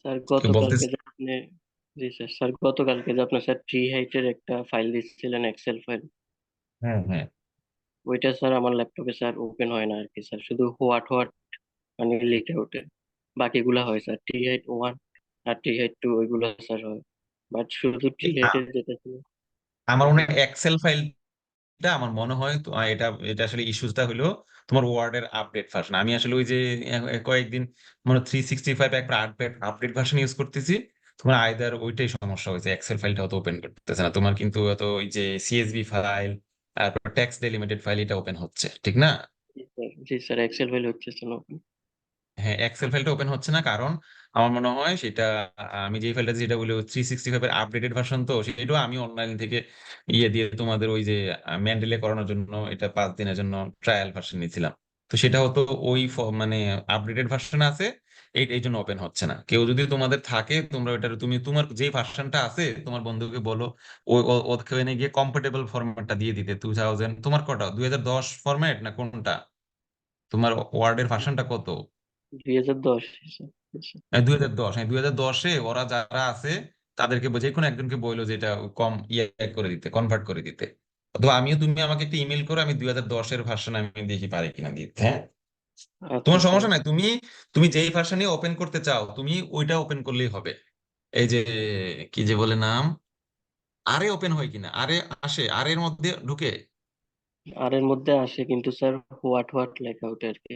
স্যার কি বলতেছ। গতকালকে যে আপনি জি স্যার স্যার গতকালকে যে আপনি স্যার ট্রি হাইটের একটা ফাইল দিচ্ছিলেন, এক্সেল ফাইল, হ্যাঁ হ্যাঁ, ওইটা স্যার আমার ল্যাপটপে স্যার ওপেন হয় না আর কি স্যার, শুধু হোয়াট হোয়াট মানে লিখে ওঠে, বাকিগুলা হয় স্যার ট্রি হাইট 1 আর ট্রি হাইট 2 ওইগুলো স্যার হয়, বাট শুধু ট্রি হাইটের যেটা ছিল। আমার মনে জি হয় এক্সেল ফাইলটা, আমার মনে হয় তো এটা এটা আসলে ইস্যুটা হলো তোমার ওয়ার্ডের আপডেট ভার্সন। আমি আসলে ওই যে কয়েকদিন মানে 365 একটা আপডেট আপডেট ভার্সন ইউজ করতেছি, তোমার আইদার ওইটাই সমস্যা হয়েছে, এক্সেল ফাইলটা তো ওপেন করতেছে না তোমার, কিন্তু তো ওই যে সিএসভি ফাইল, তারপর টেক্সট ডেলিমিটেড ফাইল এটা ওপেন হচ্ছে, ঠিক না? জি স্যার এক্সেল ফাইল হচ্ছে স্যার open। হ্যাঁ, এক্সেল ফাইলটা ওপেন হচ্ছে না, কারণ আমার মনে হয় সেটা, আমি যে ফাইলটা যেটা বলি 365 এর আপডেটেড ভার্সন, তো সেটাও আমি অনলাইন থেকে দিয়ে তোমাদের ওই যে ম্যান্ডেলে করানোর জন্য এটা 5 দিনের জন্য ট্রায়াল ভার্সন নিয়েছিলাম। তো সেটা হতো ওই মানে আপডেটেড ভার্সন আছে, এই জন্য ওপেন হচ্ছে না। কেউ যদি তোমাদের থাকে, তোমরা ওটা তুমি তোমার যে ভার্সনটা আছে তোমার বন্ধুকে বলো ওখানে গিয়ে কম্পাটেবল ফরম্যাটটা দিয়ে দিতে। 2000 তোমার কটা, 2010 ফরম্যাট না কোনটা, তোমার ওয়ার্ডের ভার্সনটা কত? 2010 স্যার। 2010, হ্যাঁ 2010-এ ওরা যারা আছে তাদেরকে যে কোনো একজনকে বললো যে এটা কম করে দিতে, কনভার্ট করে দিতে। অথবা তুমি আমাকে একটা ইমেল করে, আমি 2010-এর ভার্সন আমি দেখি পারি কিনা দিতে, হ্যাঁ। আচ্ছা তোমার স্যার। সমস্যা নাই, তুমি তুমি যেই ভার্সনে ওপেন করতে চাও তুমি ওইটা ওপেন করলেই হবে। এই যে কি যে বলে নাম, আরে ওপেন হয় কিনা, আরে আসে, আর এর মধ্যে ঢুকে। আর এর মধ্যে আসে কিন্তু স্যার হোয়াট হোয়াট লেখা ওঠে আর কি,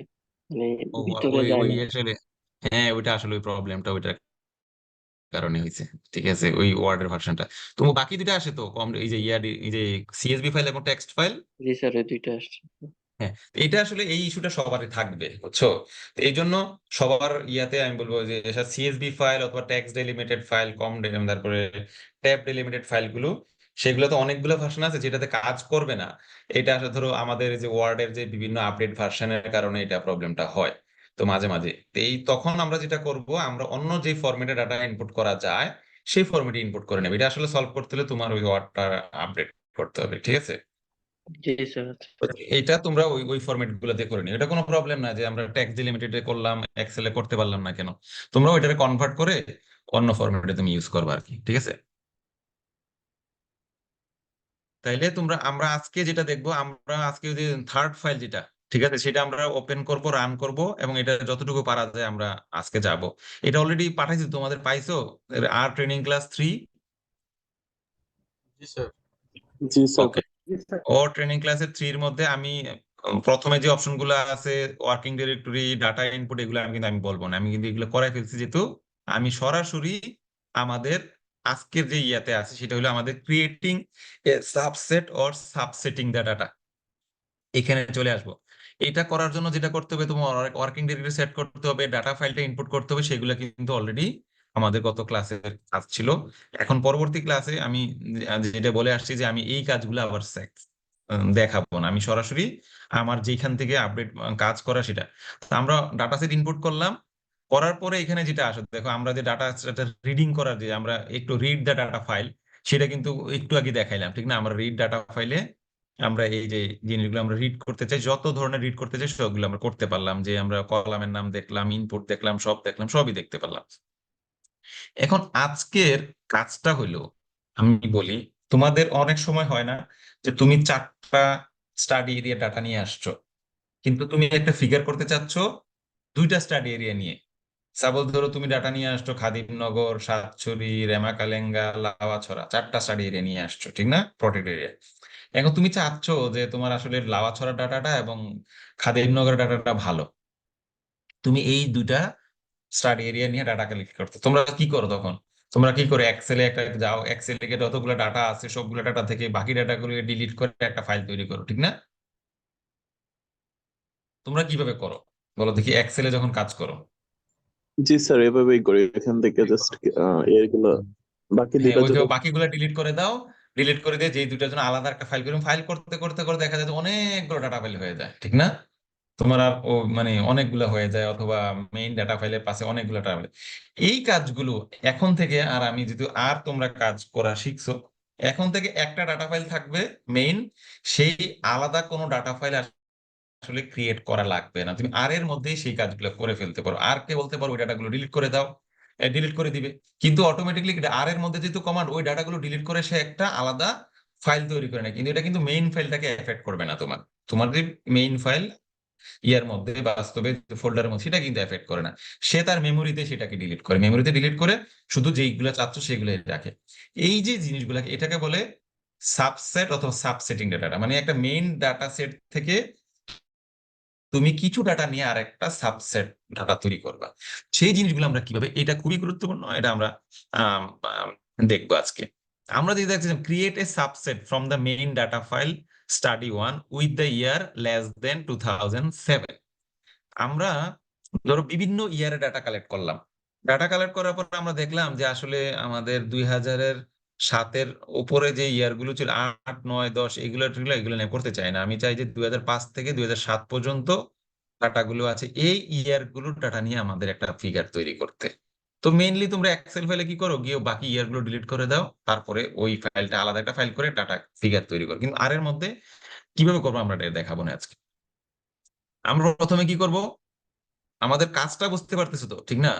মানে ও, ভিতরে ওই যায় ওই না। আসলে, হ্যাঁ ওইটা আসলে ওই প্রবলেমটা ওইটার কারণে হয়েছে, ঠিক আছে, ওই ওয়ার্ডের ভার্সনটা। তো বাকি দুটা আসে তো কম, এই যে এই যে সিএসভি ফাইল এবং টেক্সট ফাইল। জি স্যার ওই দুইটা আসছে। হ্যাঁ, তো এটা আসলে এই ইস্যুটা সবারই থাকবে, বুঝছো। তো এই জন্য সবার ইয়াতে আমি বলবো যে সিএসভি ফাইল অথবা টেক্সট ডেলিমিটেড ফাইল, তারপরে ট্যাব ডেলিমিটেড ফাইলগুলো, সেগুলো তো অনেকগুলো ভার্সন আছে যেটাতে কাজ করবে না। এটা আসলে ধরো আমাদের যে ওয়ার্ডের যে বিভিন্ন আপডেট ভার্সনের কারণে এটা প্রবলেমটা হয়। তো মাঝে মাঝে তো তখন আমরা যেটা করব, আমরা অন্য যে ফরম্যাটে ডাটা ইনপুট করা যায় সেই ফরম্যাটে ইনপুট করে নেব। এটা আসলে সলভ করতে হলে তোমার ওই ওয়ার্ডটা আপডেট করতে হবে, ঠিক আছে। জি স্যার। এটা তোমরা ওই ওই ফরম্যাট গুলোতে করে নিও, এটা কোনো প্রবলেম না যে আমরা ট্যাক্স ডিলিমিটেড করলাম এক্সেলে করতে পারলাম না কেন। তোমরা ওইটাকে কনভার্ট করে অন্য ফরম্যাটে তুমি ইউজ করবে আর কি, ঠিক আছে। তাইলে আমরা আজকে যেটা দেখবো, আমরা আজকে যে থার্ড ফাইল যেটা, ঠিক আছে, সেটা আমরা ওপেন করব, রান করব, এবং এটা যতটুকু পারা যায় আমরা আজকে যাব। এটা অলরেডি পাঠাইছি, তোমাদের পাইছো? আর ট্রেনিং ক্লাস 3। জি স্যার। জি স্যার। ওকে, ও ট্রেনিং ক্লাসের 3 এর মধ্যে আমি প্রথমে যে অপশন গুলো আছে ওয়ার্কিং ডিরেক্টরি, ডাটা ইনপুট, এগুলো আমি বলবো না, আমি কিন্তু এগুলো করাই ফেলছি। যেহেতু আমি সরাসরি আমাদের আজকের যে ইয়াতে আছে সেটা হলো আমাদের creating a subset or subsetting the data, এখানে চলে আসবো। এটা করার জন্য যেটা করতে হবে, তোমার ওয়ার্কিং ডিরেক্টরি সেট করতে হবে, ডাটা ফাইলটা ইনপুট করতে হবে, সেগুলো কিন্তু অলরেডি আমাদের গত ক্লাসের কাজ ছিল। এখন পরবর্তী ক্লাসে আমি যেটা বলে আসছি যে আমি এই কাজগুলো আবার দেখাবো না, আমি সরাসরি আমার যেখান থেকে আপডেট কাজ করা সেটা। তো আমরা ডাটা সেট ইনপুট করলাম, করার পরে এখানে যেটা আসে দেখো, আমরা যে ডাটা রিডিং করার যে আমরা একটু রিড দ্য ডাটা ফাইল, সেটা কিন্তু একটু আগে দেখাইলাম, ঠিক না? আমরা রিড ডাটা ফাইলে আমরা এই যে জিনিসগুলো আমরা রিড করতে চাই, যত ধরনের রিড করতে চাই সবগুলো আমরা করতে পারলাম, যে আমরা কলামের নাম দেখলাম, ইনপুট দেখলাম, সবই দেখতে পারলাম। এখন আজকের কাজটা হইলো, আমি বলি, তোমাদের অনেক সময় হয় না যে তুমি 4টা স্টাডি এরিয়া ডাটা নিয়ে আসছো, কিন্তু তুমি একটা ফিগার করতে চাচ্ছ 2টা স্টাডি এরিয়া নিয়ে। সাপোজ ধরো তুমি ডাটা নিয়ে আসছো খাদিমনগর, সাতছড়ি, রেমাকালেঙ্গা, লাউয়াছড়া, 4টা স্টাডি এরিয়া নিয়ে আসছো, ঠিক না? Protect area. এখন তুমি চাচ্ছ যে তোমার আসলে লাউয়াছড়া ডাটাটা এবং খাদিমনগর ডাটাটা ভালো, তুমি এই 2টা স্টাডি এরিয়া নিয়ে ডাটা কালেক্ট করতে, তোমরা কি করো তখন? তোমরা কি করে, এক্সেলে একটা যাও, এক্সেলে গিয়ে যতগুলো ডাটা আছে সবগুলো ডাটা থেকে বাকি ডাটাগুলো ডিলিট করে একটা ফাইল তৈরি করো, ঠিক না? তোমরা কিভাবে করো বলো দেখি, এক্সেলে যখন কাজ করো? জি স্যার, এভাবেই করি। এখান থেকে জাস্ট এগুলো বাকি হ্যাঁ, দুটো ওই যে যদি বাকিগুলো ডিলিট করে দাও, ডিলিট করে দিয়ে যেই 2টার জন্য আলাদা একটা ফাইল করুন, ফাইল করতে করতে করে দেখা যায় যে অনেকগুলো ডাটা ফাইল হয়ে যায়, ঠিক না? তোমার আর ও মানে অনেকগুলো হয়ে যায়, অথবা মেইন ডাটা ফাইলের পাশে অনেকগুলো ডাটা ফাইল। এই কাজগুলো এখন থেকে, আর আমি যদি আর তোমরা কাজ করা শিখছো, এখন থেকে একটা ডাটা ফাইল থাকবে মেইন, সেই আলাদা কোনো ডাটা ফাইল আসলে ক্রিয়েট করা লাগবে না, তুমি আর এর মধ্যেই সেই কাজগুলো করে ফেলতে পারো। আর কে বলতে পারো ওই ডাটাগুলো ডিলিট করে দাও, ডিলিট করে দিবে, কিন্তু অটোমেটিকলি আর এর মধ্যে যেহেতু কমান্ড, ওই ডাটাগুলো ডিলিট করে সে একটা আলাদা ফাইল তৈরি করে না, কিন্তু এটা কিন্তু মেইন ফাইলটাকে এফেক্ট করবে না। তোমার যে মেইন ফাইল ইয়ার মধ্যে বাস্তবে ফোল্ডারের মধ্যে, সেটা কিন্তু এফেক্ট করে না, সে তার মেমোরিতে সেটাকে ডিলিট করে, মেমোরিতে ডিলিট করে শুধু যেইগুলো চাচ্ছ সেগুলো রাখে। এই যে জিনিসগুলোকে, এটাকে বলে সাবসেট অথবা সাবসেটিং ডাটা, মানে একটা মেইন ডাটা সেট থেকে তুমি কিছু ডাটা নিয়ে আর একটা সাবসেট ডাটা তৈরি করবা। সেই জিনিসগুলো আমরা কিভাবে, এটা খুবই গুরুত্বপূর্ণ, এটা আমরা আম, আম, দেখবো আজকে। আমরা যদি দেখছি create a subset from the main data file study 1 with the year << 2007। আমরা ধরো বিভিন্ন ইয়ারের ডাটা কালেক্ট করলাম, ডাটা কালেক্ট করার পর আমরা দেখলাম যে আসলে আমাদের 2007-এর উপরে যে ইয়ার গুলো ছিল, 8, 9, 10, এগুলো নিয়ে করতে চাই না, আমি চাই যে 2005 থেকে 2007 পর্যন্ত ডাটাগুলো আছে, এই ইয়ার গুলো ডাটা নিয়ে আমাদের একটা ফিগার তৈরি করতে। তো মেইনলি তোমরা এক্সেল ফাইলে কি করো, গিয়ে বাকি ইয়ার গুলো ডিলিট করে দাও, তারপরে ওই ফাইলটা আলাদা একটা ফাইল করে ডাটা ফিগার তৈরি করো। কিন্তু আর এর মধ্যে কিভাবে করবো আমরা এটা দেখাবো না আজকে। আমরা প্রথমে কি করব, আমাদের কাজটা বুঝতে পারতেছো তো, ঠিক না?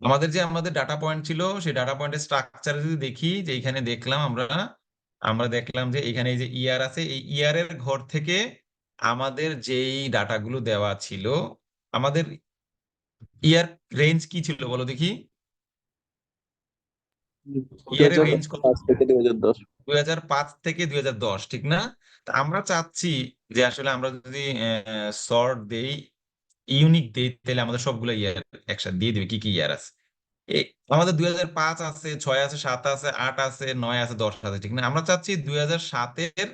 আমাদের ডাটা পয়েন্ট ছিল, সেই ডাটা পয়েন্টের স্ট্রাকচার যদি দেখি, যে এখানে দেখলাম আমরা আমরা দেখলাম যে এখানে এই যে ইয়ার আছে, এই ইয়ারের ঘর থেকে আমাদের যেই ডাটাগুলো দেওয়া ছিল, আমাদের ইয়ার রেঞ্জ কি ছিল বলো দেখি, ইয়ারের রেঞ্জ কত? 2005 থেকে 2010। 2005 থেকে 2010, ঠিক না? তা আমরা চাচ্ছি যে আসলে আমরা যদি সর্ট দেই, ইউনিক দেই, তাহলে আমাদের সবগুলো ইয়ার একসাথে দিয়ে দিবে কি কি ইয়ার আছে। এই আমাদের 2005 আছে, 6 আছে, 7 আছে, 8 আছে, 9 আছে, 10 আছে, ঠিক না? আমরা চাচ্ছি 2007-এর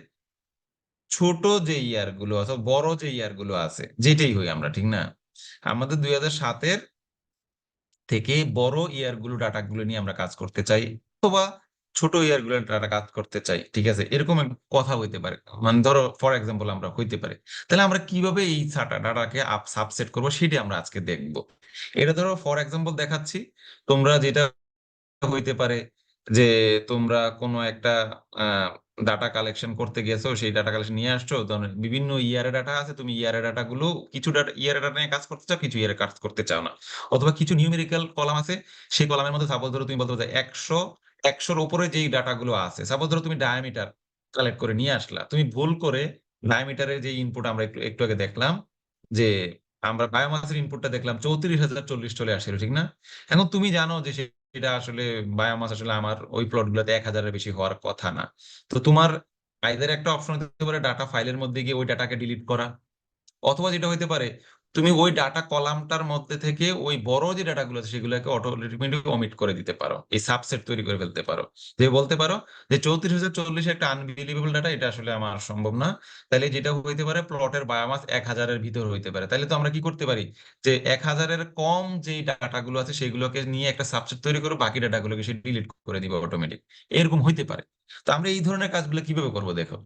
ছোট যে ইয়ার গুলো আছে, বড় যে ইয়ার গুলো আছে, যেটাই হই আমরা, ঠিক না? আমাদের 2007-এর থেকে বড় ইয়ার গুলো ডাটা গুলো নিয়ে আমরা কাজ করতে চাই, অথবা ছোট ইয়ার গুলো ডাটা কাজ করতে চাই, ঠিক আছে? এরকম একটা কথা হইতে পারে, মানে ধরো ফর এক্সাম্পল আমরা হইতে পারে। তাহলে আমরা কিভাবে এই ডাটাকে সাবসেট করবো সেটা আমরা আজকে দেখবো। এটা ধরো ফর এক্সাম্পল দেখাচ্ছি, তোমরা যেটা হইতে পারে যে তোমরা কোনো একটা ডাটা কালেকশন করতে গেছো, সেই ডাটা কালেকশন নিয়ে আসছো, ধরো বিভিন্ন ইয়ারের ডাটা আছে, তুমি ইয়ারের ডাটা গুলো কিছু ডাটা ইয়ারের ডাটা নিয়ে কাজ করতে চাও, কিছু ইয়ারের কাজ করতে চাও না, অথবা কিছু নিউমেরিক্যাল কলাম আছে, সেই কলামের মধ্যে সাপোজ ধরো তুমি বলতে পারো 100-100-র উপরে যেই ডাটা গুলো আছে, সাপোজ ধরো তুমি ডায়ামিটার কালেক্ট করে নিয়ে আসলা, তুমি ভুল করে ডায়ামিটারের যে ইনপুট আমরা একটু একটু আগে দেখলাম, যে আমরা বায়োমাসের ইনপুটটা দেখলাম 34,040 চলে আসছিল, ঠিক না? এখন তুমি জানো যে এটা আসলে বায়োমাস আসলে আমার ওই প্লট গুলোতে 1,000-এর বেশি হওয়ার কথা না। তো তোমার আইদার একটা অপশন হতে পারে ডাটা ফাইলের মধ্যে গিয়ে ওই ডাটাকে ডিলিট করা, অথবা যেটা হতে পারে তুমি ওই ডাটা কলামটার মধ্যে থেকে ওই বড় যে ডাটাগুলো আছে সেগুলোকে অটোমেটিক অমিট করে দিতে পারো, এই সাবসেট তৈরি করে ফেলতে পারো। যে বলতে পারো যে 34,040 একটা আনবিলিভেবল ডাটা, এটা আসলে আমার সম্ভব না, তাহলে যেটা হইতে পারে প্লটের বায়োমাস 1,000-এর ভিতর হইতে পারে। তাহলে তো আমরা কি করতে পারি যে 1,000-এর কম যে ডাটাগুলো আছে সেগুলোকে নিয়ে একটা সাবসেট তৈরি করে বাকি ডাটাগুলোকে সে ডিলিট করে দিবে অটোমেটিক, এরকম হইতে পারে। তো আমরা এই ধরনের কাজগুলো কিভাবে করবো দেখো।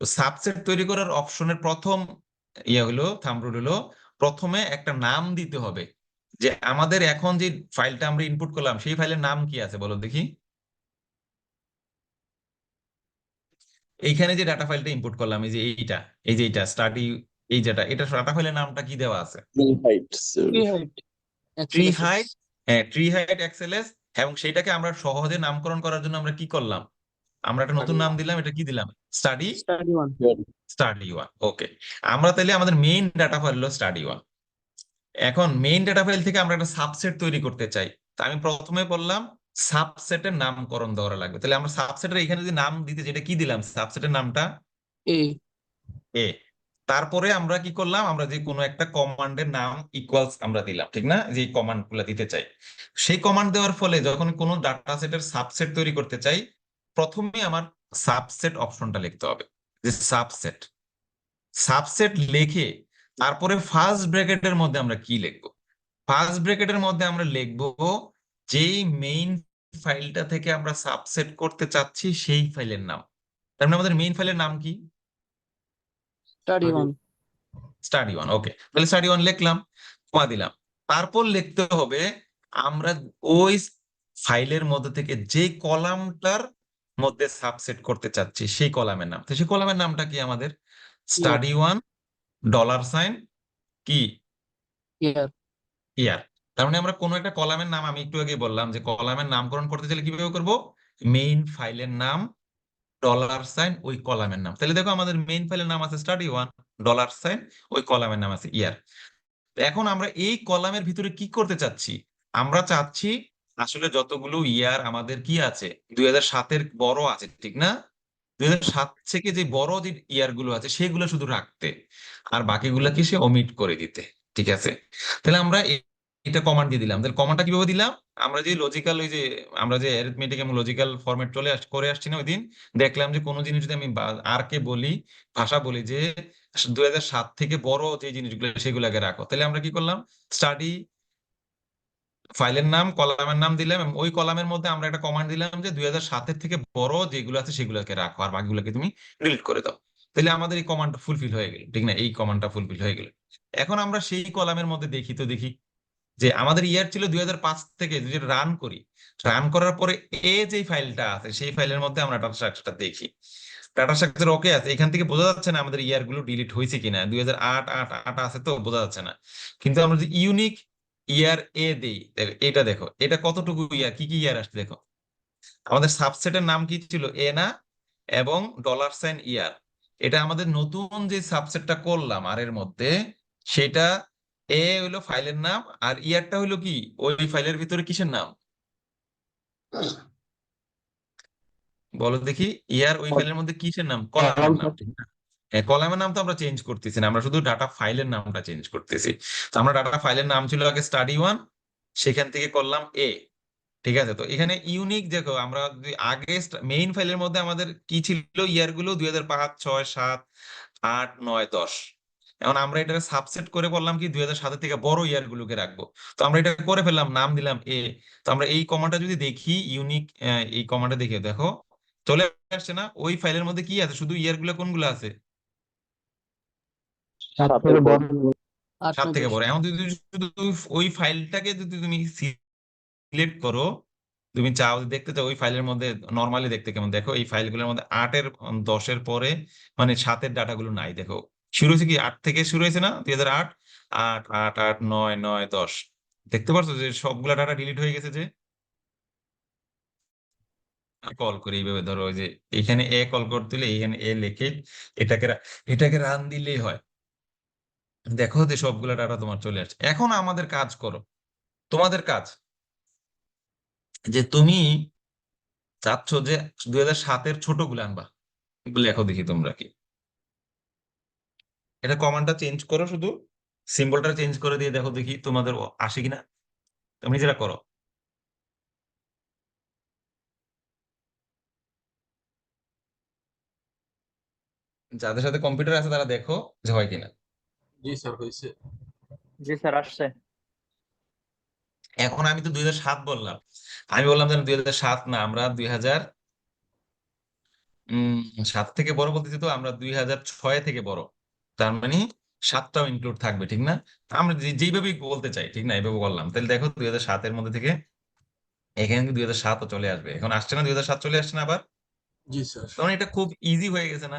তো সাবসেট তৈরি করার অপশনের প্রথম হলো থাম্ব রুল হলো প্রথমে একটা নাম দিতে হবে, যে আমাদের এখন যে ফাইলটা আমরা ইনপুট করলাম সেই ফাইলের নাম কি আছে বলো দেখি। এইখানে যে ডাটা ফাইলটা ইনপুট করলাম এই যে এইটা স্টাডি, এই যেটা এটা ডাটা ফাইলের নামটা কি দেওয়া আছে? height, sir. Tree height tree height. হ্যাঁ, ট্রি হাইট এক্সএলএস। এবং সেটাকে আমরা সহজে নামকরণ করার জন্য আমরা কি করলাম, আমরা একটা নতুন নাম দিলাম, এটা কি দিলাম? Study study one. Study one. Okay, আমরা তাহলে আমাদের মেইন ডাটা ফাইল হলো স্টাডি ওয়ান। এখন মেইন ডাটা ফাইল থেকে আমরা একটা সাবসেট তৈরি করতে চাই, তা আমি প্রথমে বললাম সাবসেটের নামকরণ দেওয়া লাগবে। তাহলে আমরা সাবসেটের এখানে যদি নাম দিতে, যেটা কি দিলাম সাবসেটের নামটা এ এ। তারপরে আমরা কি করলাম, আমরা যে কোনো একটা কমান্ডের নাম ইকুয়ালস আমরা দিলাম, ঠিক না? যে কমান্ড গুলা দিতে চাই, সেই কমান্ড দেওয়ার ফলে যখন কোনো ডাটা সেটের সাবসেট তৈরি করতে চাই, প্রথমে আমার সাবসেট অপশনটা লিখতে হবে, যে সাবসেট। সাবসেট লিখে তারপরে ফার্স্ট ব্র্যাকেটের মধ্যে আমরা কি লিখবো? ফার্স্ট ব্র্যাকেটের মধ্যে আমরা লিখবো যেই মেইন ফাইলটা থেকে আমরা সাবসেট করতে চাচ্ছি সেই ফাইলের নাম। তার মানে আমাদের মেইন ফাইলের নাম কি? Study one. Study one. Okay, তাহলে স্টাডি ওয়ান লিখলাম, কমা দিলাম। তারপর লিখতে হবে আমরা ওই ফাইলের মধ্যে থেকে যে কলামটার মধ্যে সাবসেট করতে চাচ্ছি সেই কলামের নাম। তো সেই কলামের নামটা কি আমাদের? স্টাডি ওয়ান $, কি ইয়ার। ইয়ার। তার মানে আমরা কোনো একটা কলামের নাম, আমি একটু আগে বললাম যে কলামের নামকরণ করতে চাইলে কিভাবে করব, মেইন ফাইলের নাম $, ওই কলামের নাম। তাহলে দেখো আমাদের মেইন ফাইলের নাম আছে স্টাডি ওয়ান, $, ওই কলামের নাম আছে ইয়ার। এখন আমরা এই কলামের ভিতরে কি করতে চাচ্ছি, আমরা চাচ্ছি আসলে যতগুলো ইয়ার আমাদের কি আছে 2007-এর বড় আছে, ঠিক না? 2007 থেকে যে বড় যে ইয়ার গুলো আছে সেগুলো শুধু রাখতে, আর বাকিগুলোকে সে অমিট করে দিতে। ঠিক আছে, তাহলে আমরা এটা কমান্ড দিয়ে দিলাম। তাহলে কমান্ডটা কিভাবে দিলাম, আমরা যে লজিক্যাল ওই যে আমরা যে অ্যারিথমেটিক এবং লজিক্যাল ফরম্যাট করে আসছি না ওই দিন, দেখলাম যে কোনো জিনিস যদি আমি আর কে বলি, ভাষা বলি যে 2007 থেকে বড় যে জিনিসগুলো সেগুলোকে রাখো, তাহলে আমরা কি করলাম, স্টাডি ফাইলের নাম কলামের নাম দিলাম, এবং ওই কলামের মধ্যে আমরা একটা কমান্ড দিলাম যে 2007-এর থেকে বড় যেগুলো আছে সেগুলোকে রাখো আর বাকিগুলোকে তুমি ডিলিট করে দাও। তাহলে আমাদের এই কমান্ডটা ফুলফিল হয়ে গেল, ঠিক না? এই কমান্ডটা ফুলফিল হয়ে গেল। এখন আমরা সেই কলামের মধ্যে দেখি যে আমাদের ইয়ার ছিল 2005 থেকে, যদি রান করি, রান করার পরে এ যে ফাইলটা আছে সেই ফাইলের মধ্যে আমরা ডাটা স্ট্রাকচারটা দেখি, ডাটা স্ট্রাকচার ওকে আছে, এখান থেকে বোঝা যাচ্ছে না আমাদের ইয়ার গুলো ডিলিট হয়েছে কিনা, 2008 আছে তো বোঝা যাচ্ছে না। কিন্তু আমরা যদি ইউনিক ইয়ার এ দেই, এটা দেখো এটা কতটুকু ইয়ার, কি কি ইয়ার আসছে দেখো। আমাদের সাবসেটের নাম কি ছিল? এ না, এবং $ইয়ার। এটা আমাদের নতুন যে সাবসেটটা করলাম আর এর মধ্যে, সেটা এ হইলো ফাইলের নাম, আর ইয়ারটা হইলো কি ওই ফাইলের ভিতরে কিসের নাম বলো দেখি। ইয়ার ওই ফাইলের মধ্যে কিসের নাম? কলামের নাম, ঠিক না? হ্যাঁ, কলামের নাম তো আমরা চেঞ্জ করতেছি না, আমরা শুধু ডাটা ফাইলের নামটা চেঞ্জ করতেছি। তো আমরা ডাটা ফাইলের নাম ছিল আগে স্টাডি ওয়ান, সেখান থেকে করলাম এ। ঠিক আছে, তো এখানে ইউনিক দেখো, আমরা যদি আগে মেইন ফাইলের মধ্যে আমাদের কি ছিল ইয়ার গুলো 2005, 6, 7, 8, 9, 10। এখন আমরা এটা সাবসেট করে বললাম কি 2007 থেকে বড় ইয়ার গুলোকে রাখবো। তো আমরা এটা করে ফেললাম, নাম দিলাম এ। তো আমরা এই কমান্ডটা যদি দেখি ইউনিক, এই কমান্ডটা দেখে দেখো চলে আসছে না, ওই ফাইলের মধ্যে কি আছে, শুধু ইয়ার গুলো কোনগুলো আছে? 7 7 থেকে বড়। 7 থেকে বড়। এখন যদি শুধু ওই ফাইলটাকে যদি তুমি সিলেক্ট করো, তুমি চাও দেখতে চাও ওই ফাইলের মধ্যে নরমালি দেখতে কেমন, দেখো এই ফাইলগুলোর মধ্যে 8-এর 10-এর পরে মানে 7-এর ডাটাগুলো নাই। দেখো শুরু হয়েছে কি 8 থেকে শুরু হয়েছে না, 2008, 8, 8, 8, 9, 9, 10। দেখতে পারছো যে সবগুলা ডাটা ডিলিট হয়ে গেছে। যে কল করে এইভাবে ধরো, ওই যে এখানে এ কল করতে হলে এখানে এ লিখে এটাকে রান দিলেই হয়। দেখো যে সবগুলা ডাটা তোমার চলে আসছে। এখন আমাদের কাজ করো, তোমাদের কাজ যে তুমি চাচ্ছ যে 2007-এর ছোটগুলো আনবা, লেখো দেখি তোমরা কি এটা কমান্ডটা চেঞ্জ করো, শুধু সিম্বলটা চেঞ্জ করে দিয়ে দেখো দেখি তোমাদের আসে কিনা, তুমি নিজেরা করো। যাদের সাথে কম্পিউটার আছে তারা দেখো যে হয় কিনা। জি স্যার হয়েছে। জি স্যার আসছে। এখন আমি তো 2007 বললাম, আমি বললাম যে 2007 না, আমরা 2007 থেকে বড় বলতেছি, তো আমরা 2006 থেকে বড়, তার মানে 7টাও ইনক্লুড থাকবে, ঠিক না? আমরা যেইভাবেই বলতে চাই, ঠিক না, এইভাবে বললাম। তাহলে দেখো 2007-এর মধ্যে থেকে এখানে কিন্তু 2007ও চলে আসবে। এখন আসছে না, 2007 চলে আসছে না আবার। জি স্যার। তখন এটা খুব ইজি হয়ে গেছে না?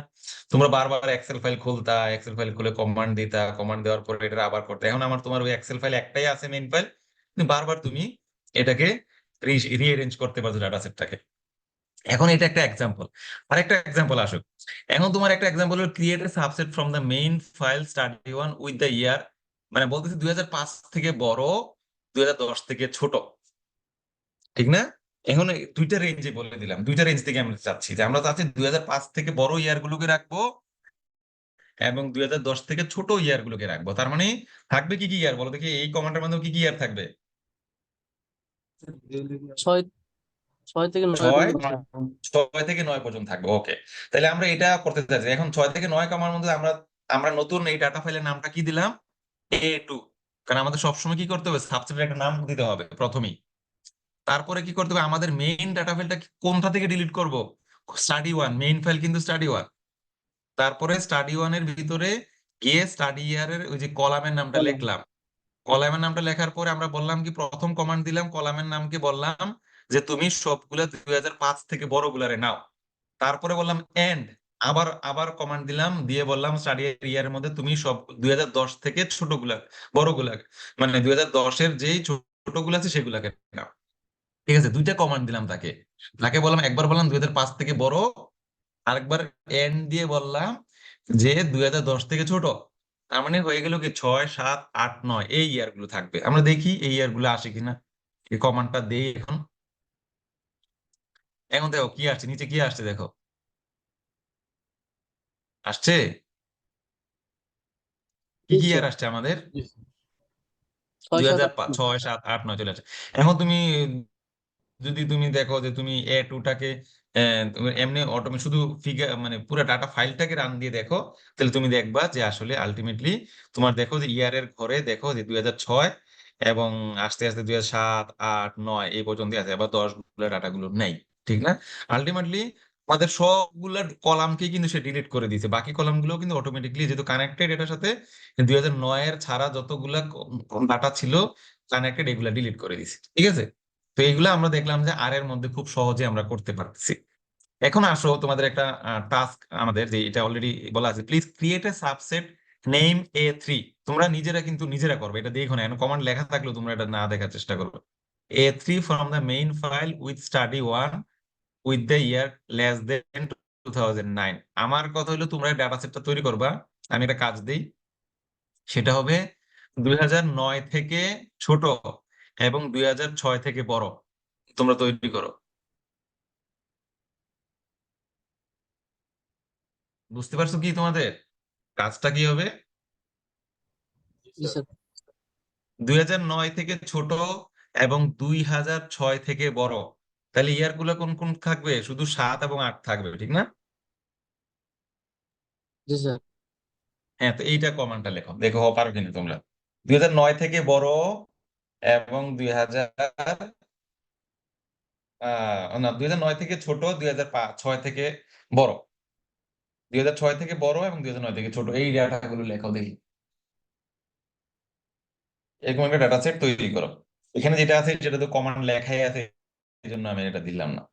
তোমরা বারবার এক্সেল ফাইল খুলতা, এক্সেল ফাইল খুলে কমান্ড দিতা, কমান্ড দেওয়ার পরে এটা আবার করতে। এখন আমার তোমার ওই এক্সেল ফাইল একটাই আছে, মেইন ফাইল, কিন্তু বারবার তুমি এটাকে রিঅ্যারেঞ্জ করতে পারছো ডাটা সেটটাকে। এখন এটা একটা এক্সাম্পল। আরেকটা এক্সাম্পল আসুক। এখন তোমার একটা এক্সাম্পল হলো create a subset from the main file study one with the year, মানে বলতেছি 2005 থেকে বড়, 2010 থেকে ছোট, ঠিক না? এখন এই দুইটা রেঞ্জে বলে দিলাম, দুইটা রেঞ্জ থেকে আমরা চাচ্ছি যে আমরা চাচ্ছি 2005 থেকে বড় ইয়ার গুলোকে রাখবো এবং 2010 থেকে ছোট ইয়ার গুলোকে রাখবো। তার মানে থাকবে কি কি ইয়ার বলো দেখি, এই কমান্ডের মাধ্যমে কি কি ইয়ার থাকবে? 6 থেকে 9 ছয় পর্যন্ত। 6 থেকে 9 পর্যন্ত থাকবে। ওকে, তাহলে আমরা এটা করতে চাচ্ছি। এখন 6 থেকে 9 কমার মধ্যে আমরা আমরা নতুন এই ডাটা ফাইলের নামটা কি দিলাম? A2। কারণ আমাদের সবসময় কি করতে হবে, সাবসেটের একটা নাম দিতে হবে প্রথমেই। তারপরে কি করতে হবে, আমাদের মেইন ডাটা ফাইলটা কোনটা থেকে ডিলিট করব? স্টাডি ওয়ান, মেইন ফাইল কিন্তু স্টাডি ওয়ান। তারপরে স্টাডি ওয়ানের ভিতরে গিয়ে স্টাডি ইয়ারের ওই যে কলামের নামটা লিখলাম। কলামের নামটা লেখার পরে আমরা বললাম কি, প্রথম কমান্ড দিলাম, কলামের নামকে বললাম যে তুমি সবগুলা 2005 থেকে বড়গুলারে নাও। তারপরে বললাম এন্ড, আবার আবার কমান্ড দিলাম, দিয়ে বললাম স্টাডি ইয়ারের মধ্যে তুমি সব 2010 থেকে ছোটগুলা বড়গুলা, মানে 2010-এর যেই ছোটগুলো আছে সেগুলাকে নাও। ঠিক আছে, দুইটা কমান্ড দিলাম তাকে। তাকে বললাম, একবার বললাম 2005 থেকে বড়, আরেকবার এন্ড দিয়ে বললাম যে 2010 থেকে ছোট। তার মানে হয়ে গেল কি 6, 7, 8, 9 এই ইয়ার গুলো থাকবে। আমরা দেখি এই ইয়ার গুলো আসে কিনা, এই কমান্ডটা দেই এখন। এখন দেখো কি আসছে, নিচে কি আসছে দেখো, আসছে কি কি ইয়ার আসছে আমাদের? জি 6, 7, 8, 2006, 7, 8, 9 চলে আসছে। এখন তুমি যদি তুমি দেখো যে তুমি A2টাকে তুমি এমনি অটোমেটিক শুধু ফিগার মানে পুরো ডাটা ফাইলটাকে রান দিয়ে দেখো, তাহলে তুমি দেখবা যে আসলে আলটিমেটলি তোমার দেখো যে ইয়ারের ঘরে দেখো যে 2006 এবং আস্তে আস্তে 2007, 8, 9 এই পর্যন্ত আছে, আবার 10 গুলো ডাটাগুলো নেই, ঠিক না? আলটিমেটলি আমাদের সবগুলা কলামকে কিন্তু সে ডিলিট করে দিয়েছে, বাকি কলামগুলো কিন্তু অটোমেটিকলি যেহেতু কানেক্টেড এটার সাথে, 2009-এর ছাড়া যতগুলা ডাটা ছিল কানেক্টেড এগুলা ডিলিট করে দিয়েছে, ঠিক আছে? তো এইগুলো আমরা দেখলাম যে আর এর মধ্যে খুব সহজে আমরা করতে পারতেছি। এখন আসো তোমাদের একটা টাস্ক, আমাদের যে এটা অলরেডি বলা আছে, please create a subset name A3। তোমরা নিজেরা কিন্তু নিজেরা করবে, এটা দেখো না, এখন কমান্ড লেখা থাকলেও তোমরা এটা না দেখার চেষ্টা করবে। A3 from the main file with study one with the year less than 2009। আমার কথা হলো তোমরা ডাটা সেটটা তৈরি করবা, আমি একটা কাজ দিই, সেটা হবে 2009 থেকে ছোট এবং 2006 থেকে বড় তোমরা তৈরি করো। বুঝতে পারছো কি তোমাদের কাজটা কি হবে? জি স্যার। 2009 থেকে ছোট এবং 2006 থেকে বড়। তাহলে ইয়ার গুলো কোন কোন থাকবে? শুধু 7 এবং 8 থাকবে, ঠিক না? জি স্যার। হ্যাঁ, তো এইটা কমান্ডটা লেখো, দেখো পারো কিনা তোমরা। 2009 থেকে বড় এবং 2009 থেকে ছোট, 2006 থেকে বড়, 2006 থেকে বড় এবং 2009 থেকে ছোট, এই ডাটাগুলো লেখো দেখি। এরকম একটা ডাটা সেট তৈরি করো। এখানে যেটা আছে সেটা তো কমান্ড লেখাই আছে, এই জন্য আমি এটা দিলাম না।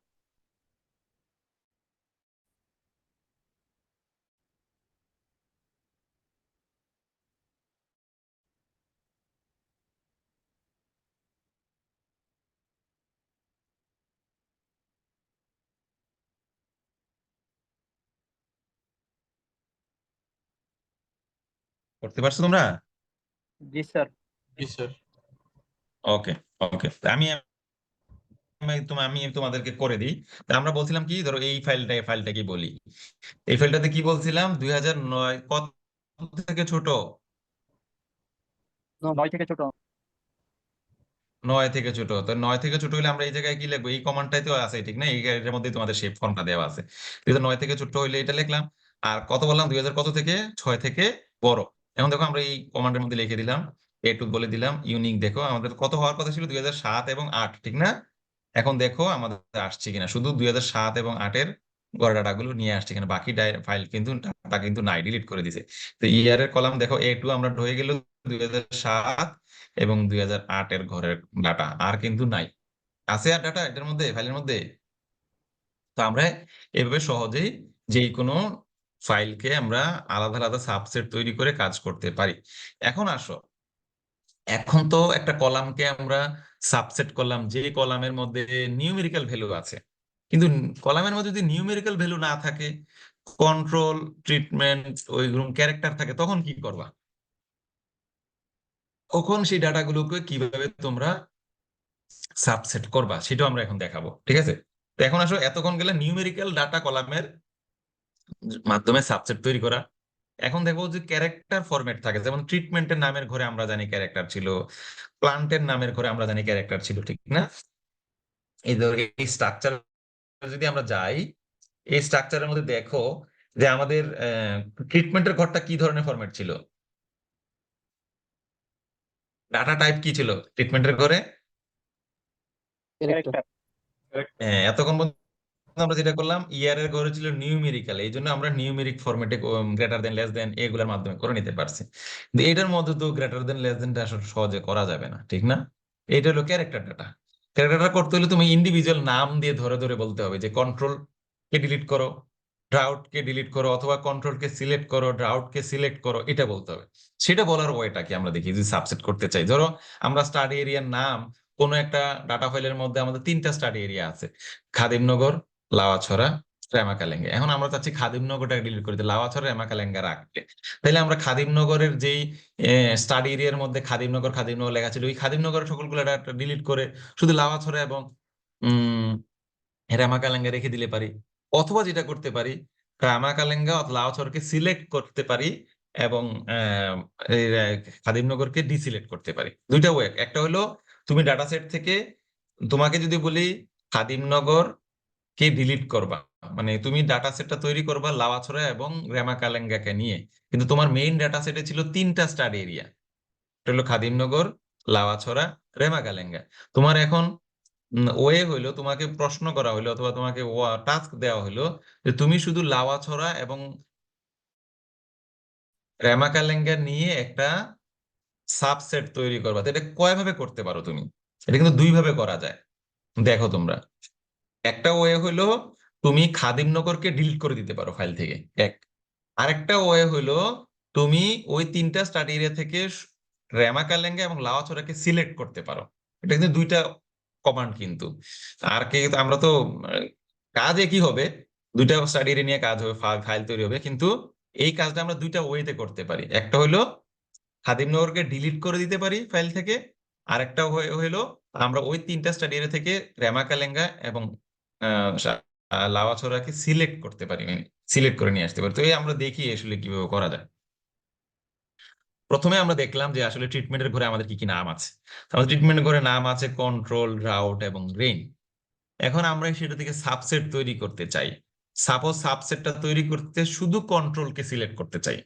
করতে পারছো তোমরা? জি স্যার। জি স্যার। ওকে, ওকে, আমি আমি তোমাদেরকে করে দিই। তা আমরা বলছিলাম কি, ধরো এই ফাইলটা কি বলি, এই ফাইলটাতে কি বলছিলাম, 2009 কত থেকে ছোট, 9 থেকে ছোট। 9 থেকে ছোট। তো 9 থেকে ছোট হলে আমরা এই জায়গায় কি লিখবো, এই কমান্ডটাই তো আছে ঠিক না, এর মধ্যে তোমাদের শেপ ফর্মটা দেওয়া আছে। 2009 থেকে ছোট হইলে এটা লিখলাম, আর কত বললাম, 2000 কত থেকে 6 থেকে বড়। এখন দেখো আমরা এই কমান্ডের মধ্যে লিখে দিলাম, A2 বলে দিলাম, ইউনিক দেখো আমাদের কত হওয়ার কথা ছিল, 2007 এবং 8 ঠিক না। এখন দেখো আমাদের আসছে কিনা, শুধু 2007 এবং 8-এর গড় ডাটাগুলো নিয়ে আসছে কিনা, বাকি ফাইল কিন্তু ডাটা কিন্তু নাই, ডিলিট করে দিছে। তো ইয়ারের কলাম দেখো A2 আমরা হয়ে গেল 2007 এবং 2008-এর ঘরের ডাটা, আর কিন্তু নাই। আছে আর ডাটা এটার মধ্যে, ফাইলের মধ্যে। তো আমরা এভাবে সহজেই যে কোনো ফাইলকে আমরা আলাদা আলাদা সাবসেট তৈরি করে কাজ করতে পারি। এখন আসো, এখন তো একটা কলামকে আমরা সাবসেট করলাম, যে কলামের মধ্যে নিউমেরিক্যাল ভ্যালু আছে, কিন্তু কলামের মধ্যে যদি নিউমেরিক্যাল ভ্যালু না থাকে, কন্ট্রোল, ট্রিটমেন্ট, ওইরকম ক্যারেক্টার থাকে, তখন কি করবা? তখন সেই ডাটাগুলোকে কিভাবে তোমরা সাবসেট করবা সেটাও আমরা এখন দেখাবো, ঠিক আছে। তো এখন আসো, এতক্ষণ গেলে নিউমেরিক্যাল ডাটা কলামের মাধ্যমে সাবসেট তৈরি করা। এখন দেখো যে ক্যারেক্টার ফরম্যাট থাকে, যেমন ট্রিটমেন্টের নামের ঘরে আমরা জানি ক্যারেক্টার ছিল, প্লান্টের নামের ঘরে আমরা জানি ক্যারেক্টার ছিল, ঠিক না। এই ধরো এই স্ট্রাকচার যদি আমরা যাই, এই স্ট্রাকচারের মধ্যে দেখো যে আমাদের ট্রিটমেন্টের ঘরটা কি ধরনের ফরম্যাট ছিল, ডাটা টাইপ কি ছিল ট্রিটমেন্টের ঘরে। ক্যারেক্টার। এতক্ষণ পর্যন্ত আমরা যেটা করলাম, ইয়ারের ঘরে ছিল নিউমেরিক্যাল, এই জন্য আমরা নিউমেরিক ফরম্যাটে গ্রেটার দেন, লেস দেন এগুলোর মাধ্যমে করে নিতে পারছি। কিন্তু এটার মধ্যে তো গ্রেটার দেন, লেস দেনটা আসলে সহজে করা যাবে না, ঠিক না। এটা হলো ক্যারেক্টার ডাটা। ক্যারেক্টার করতে হলে তুমি ইন্ডিভিজুয়াল নাম দিয়ে ধরে ধরে বলতে হবে যে কন্ট্রোল কে ডিলিট করো, ড্রাউট কে ডিলিট করো, অথবা কন্ট্রোল কে সিলেক্ট করো, ড্রাউট কে সিলেক্ট করো, এটা বলতে হবে। সেটা বলার ওয়েটা কি আমরা দেখি, যদি সাবসেট করতে চাই, ধরো আমরা স্টাডি এরিয়ার নাম, কোনো একটা ডাটা ফাইলের মধ্যে আমাদের 3টা স্টাডি এরিয়া আছে, খাদিমনগর, লাওয়াছড়া, রেমাকালেঙ্গা। এখন আমরা চাচ্ছি খাদিমনগরটাকে ডিলিট করতে, লাওয়াছড়া, রেমাকালেঙ্গা রাখতে। তাহলে আমরা খাদিমনগরের যেই স্টাডি এরিয়ার মধ্যে খাদিমনগর খাদিমনগর লেখা ছিল, ওই খাদিমনগরের সকলগুলো ডাটা ডিলিট করে শুধু লাওয়াছড়া এবং রেমাকালেঙ্গা রেখে দিলে পারি। অথবা যেটা করতে পারি, রেমাকালেঙ্গা অথবা লাওছড়কে সিলেক্ট করতে পারি এবং এই, খাদিমনগরকে ডিসিলেক্ট করতে পারি। দুইটা ওয়ে, একটা হলো তুমি ডাটা সেট থেকে, তোমাকে যদি বলি খাদিমনগর কে ডিলিট করবা, মানে তুমি ডাটা সেটটা তৈরি করবা লাওয়াছড়া এবং রেমাকালেঙ্গাকে নিয়ে, কিন্তু তোমার মেইন ডাটা সেটে ছিল 3টা স্টাডি এরিয়া, এটা হলো খাদিমনগর, লাওয়াছড়া, রেমাকালেঙ্গা। তোমার এখন ওয়ে হইলো, তোমাকে প্রশ্ন করা হইলো অথবা তোমাকে টাস্ক দেওয়া হইলো যে তুমি শুধু লাওয়াছড়া এবং রেমাকালেঙ্গা নিয়ে একটা সাবসেট তৈরি করবা। তো এটা কয়ভাবে করতে পারো তুমি? এটা কিন্তু 2 ভাবে করা যায়, দেখো তোমরা। একটা ওয়ে হইলো তুমি খাদিমনগরকে ডিলিট করে দিতে পারো ফাইল থেকে, এক। আরেকটা ওয়ে হইলো তুমি ওই 3টা স্টাডি এরিয়া থেকে রেমাকালেঙ্গা এবং লাওয়াছড়াকে সিলেক্ট করতে পারো। এটা কিন্তু 2টা কমান্ড কিন্তু। আর কে আমরা তো কাজ একই হবে, 2টা স্টাডি এরিয়া নিয়ে কাজ হবে, ফাইল তৈরি হবে, কিন্তু এই কাজটা আমরা 2টা ওয়েতে করতে পারি। একটা হইলো খাদিমনগরকে ডিলিট করে দিতে পারি ফাইল থেকে, আরেকটা হইলো আমরা ওই 3টা স্টাডি এরিয়া থেকে রেমাকালেঙ্গা এবং লাওয়াছড়াকে সিলেক্ট করতে পারি, সিলেক্ট করে নিয়ে আসতে পারি। তো এই আমরা দেখি আসলে কিভাবে করা যায়। প্রথমে আমরা দেখলাম যে আসলে ট্রিটমেন্টের ঘরে আমাদের কি কি নাম আছে। আমাদের ট্রিটমেন্টের ঘরে নাম আছে কন্ট্রোল, রাউট এবং রেইন। এখন আমরা সেটা থেকে সাবসেট তৈরি করতে চাই। সাপোজ সাবসেটটা তৈরি করতে শুধু কন্ট্রোলকে সিলেক্ট করতে চাই।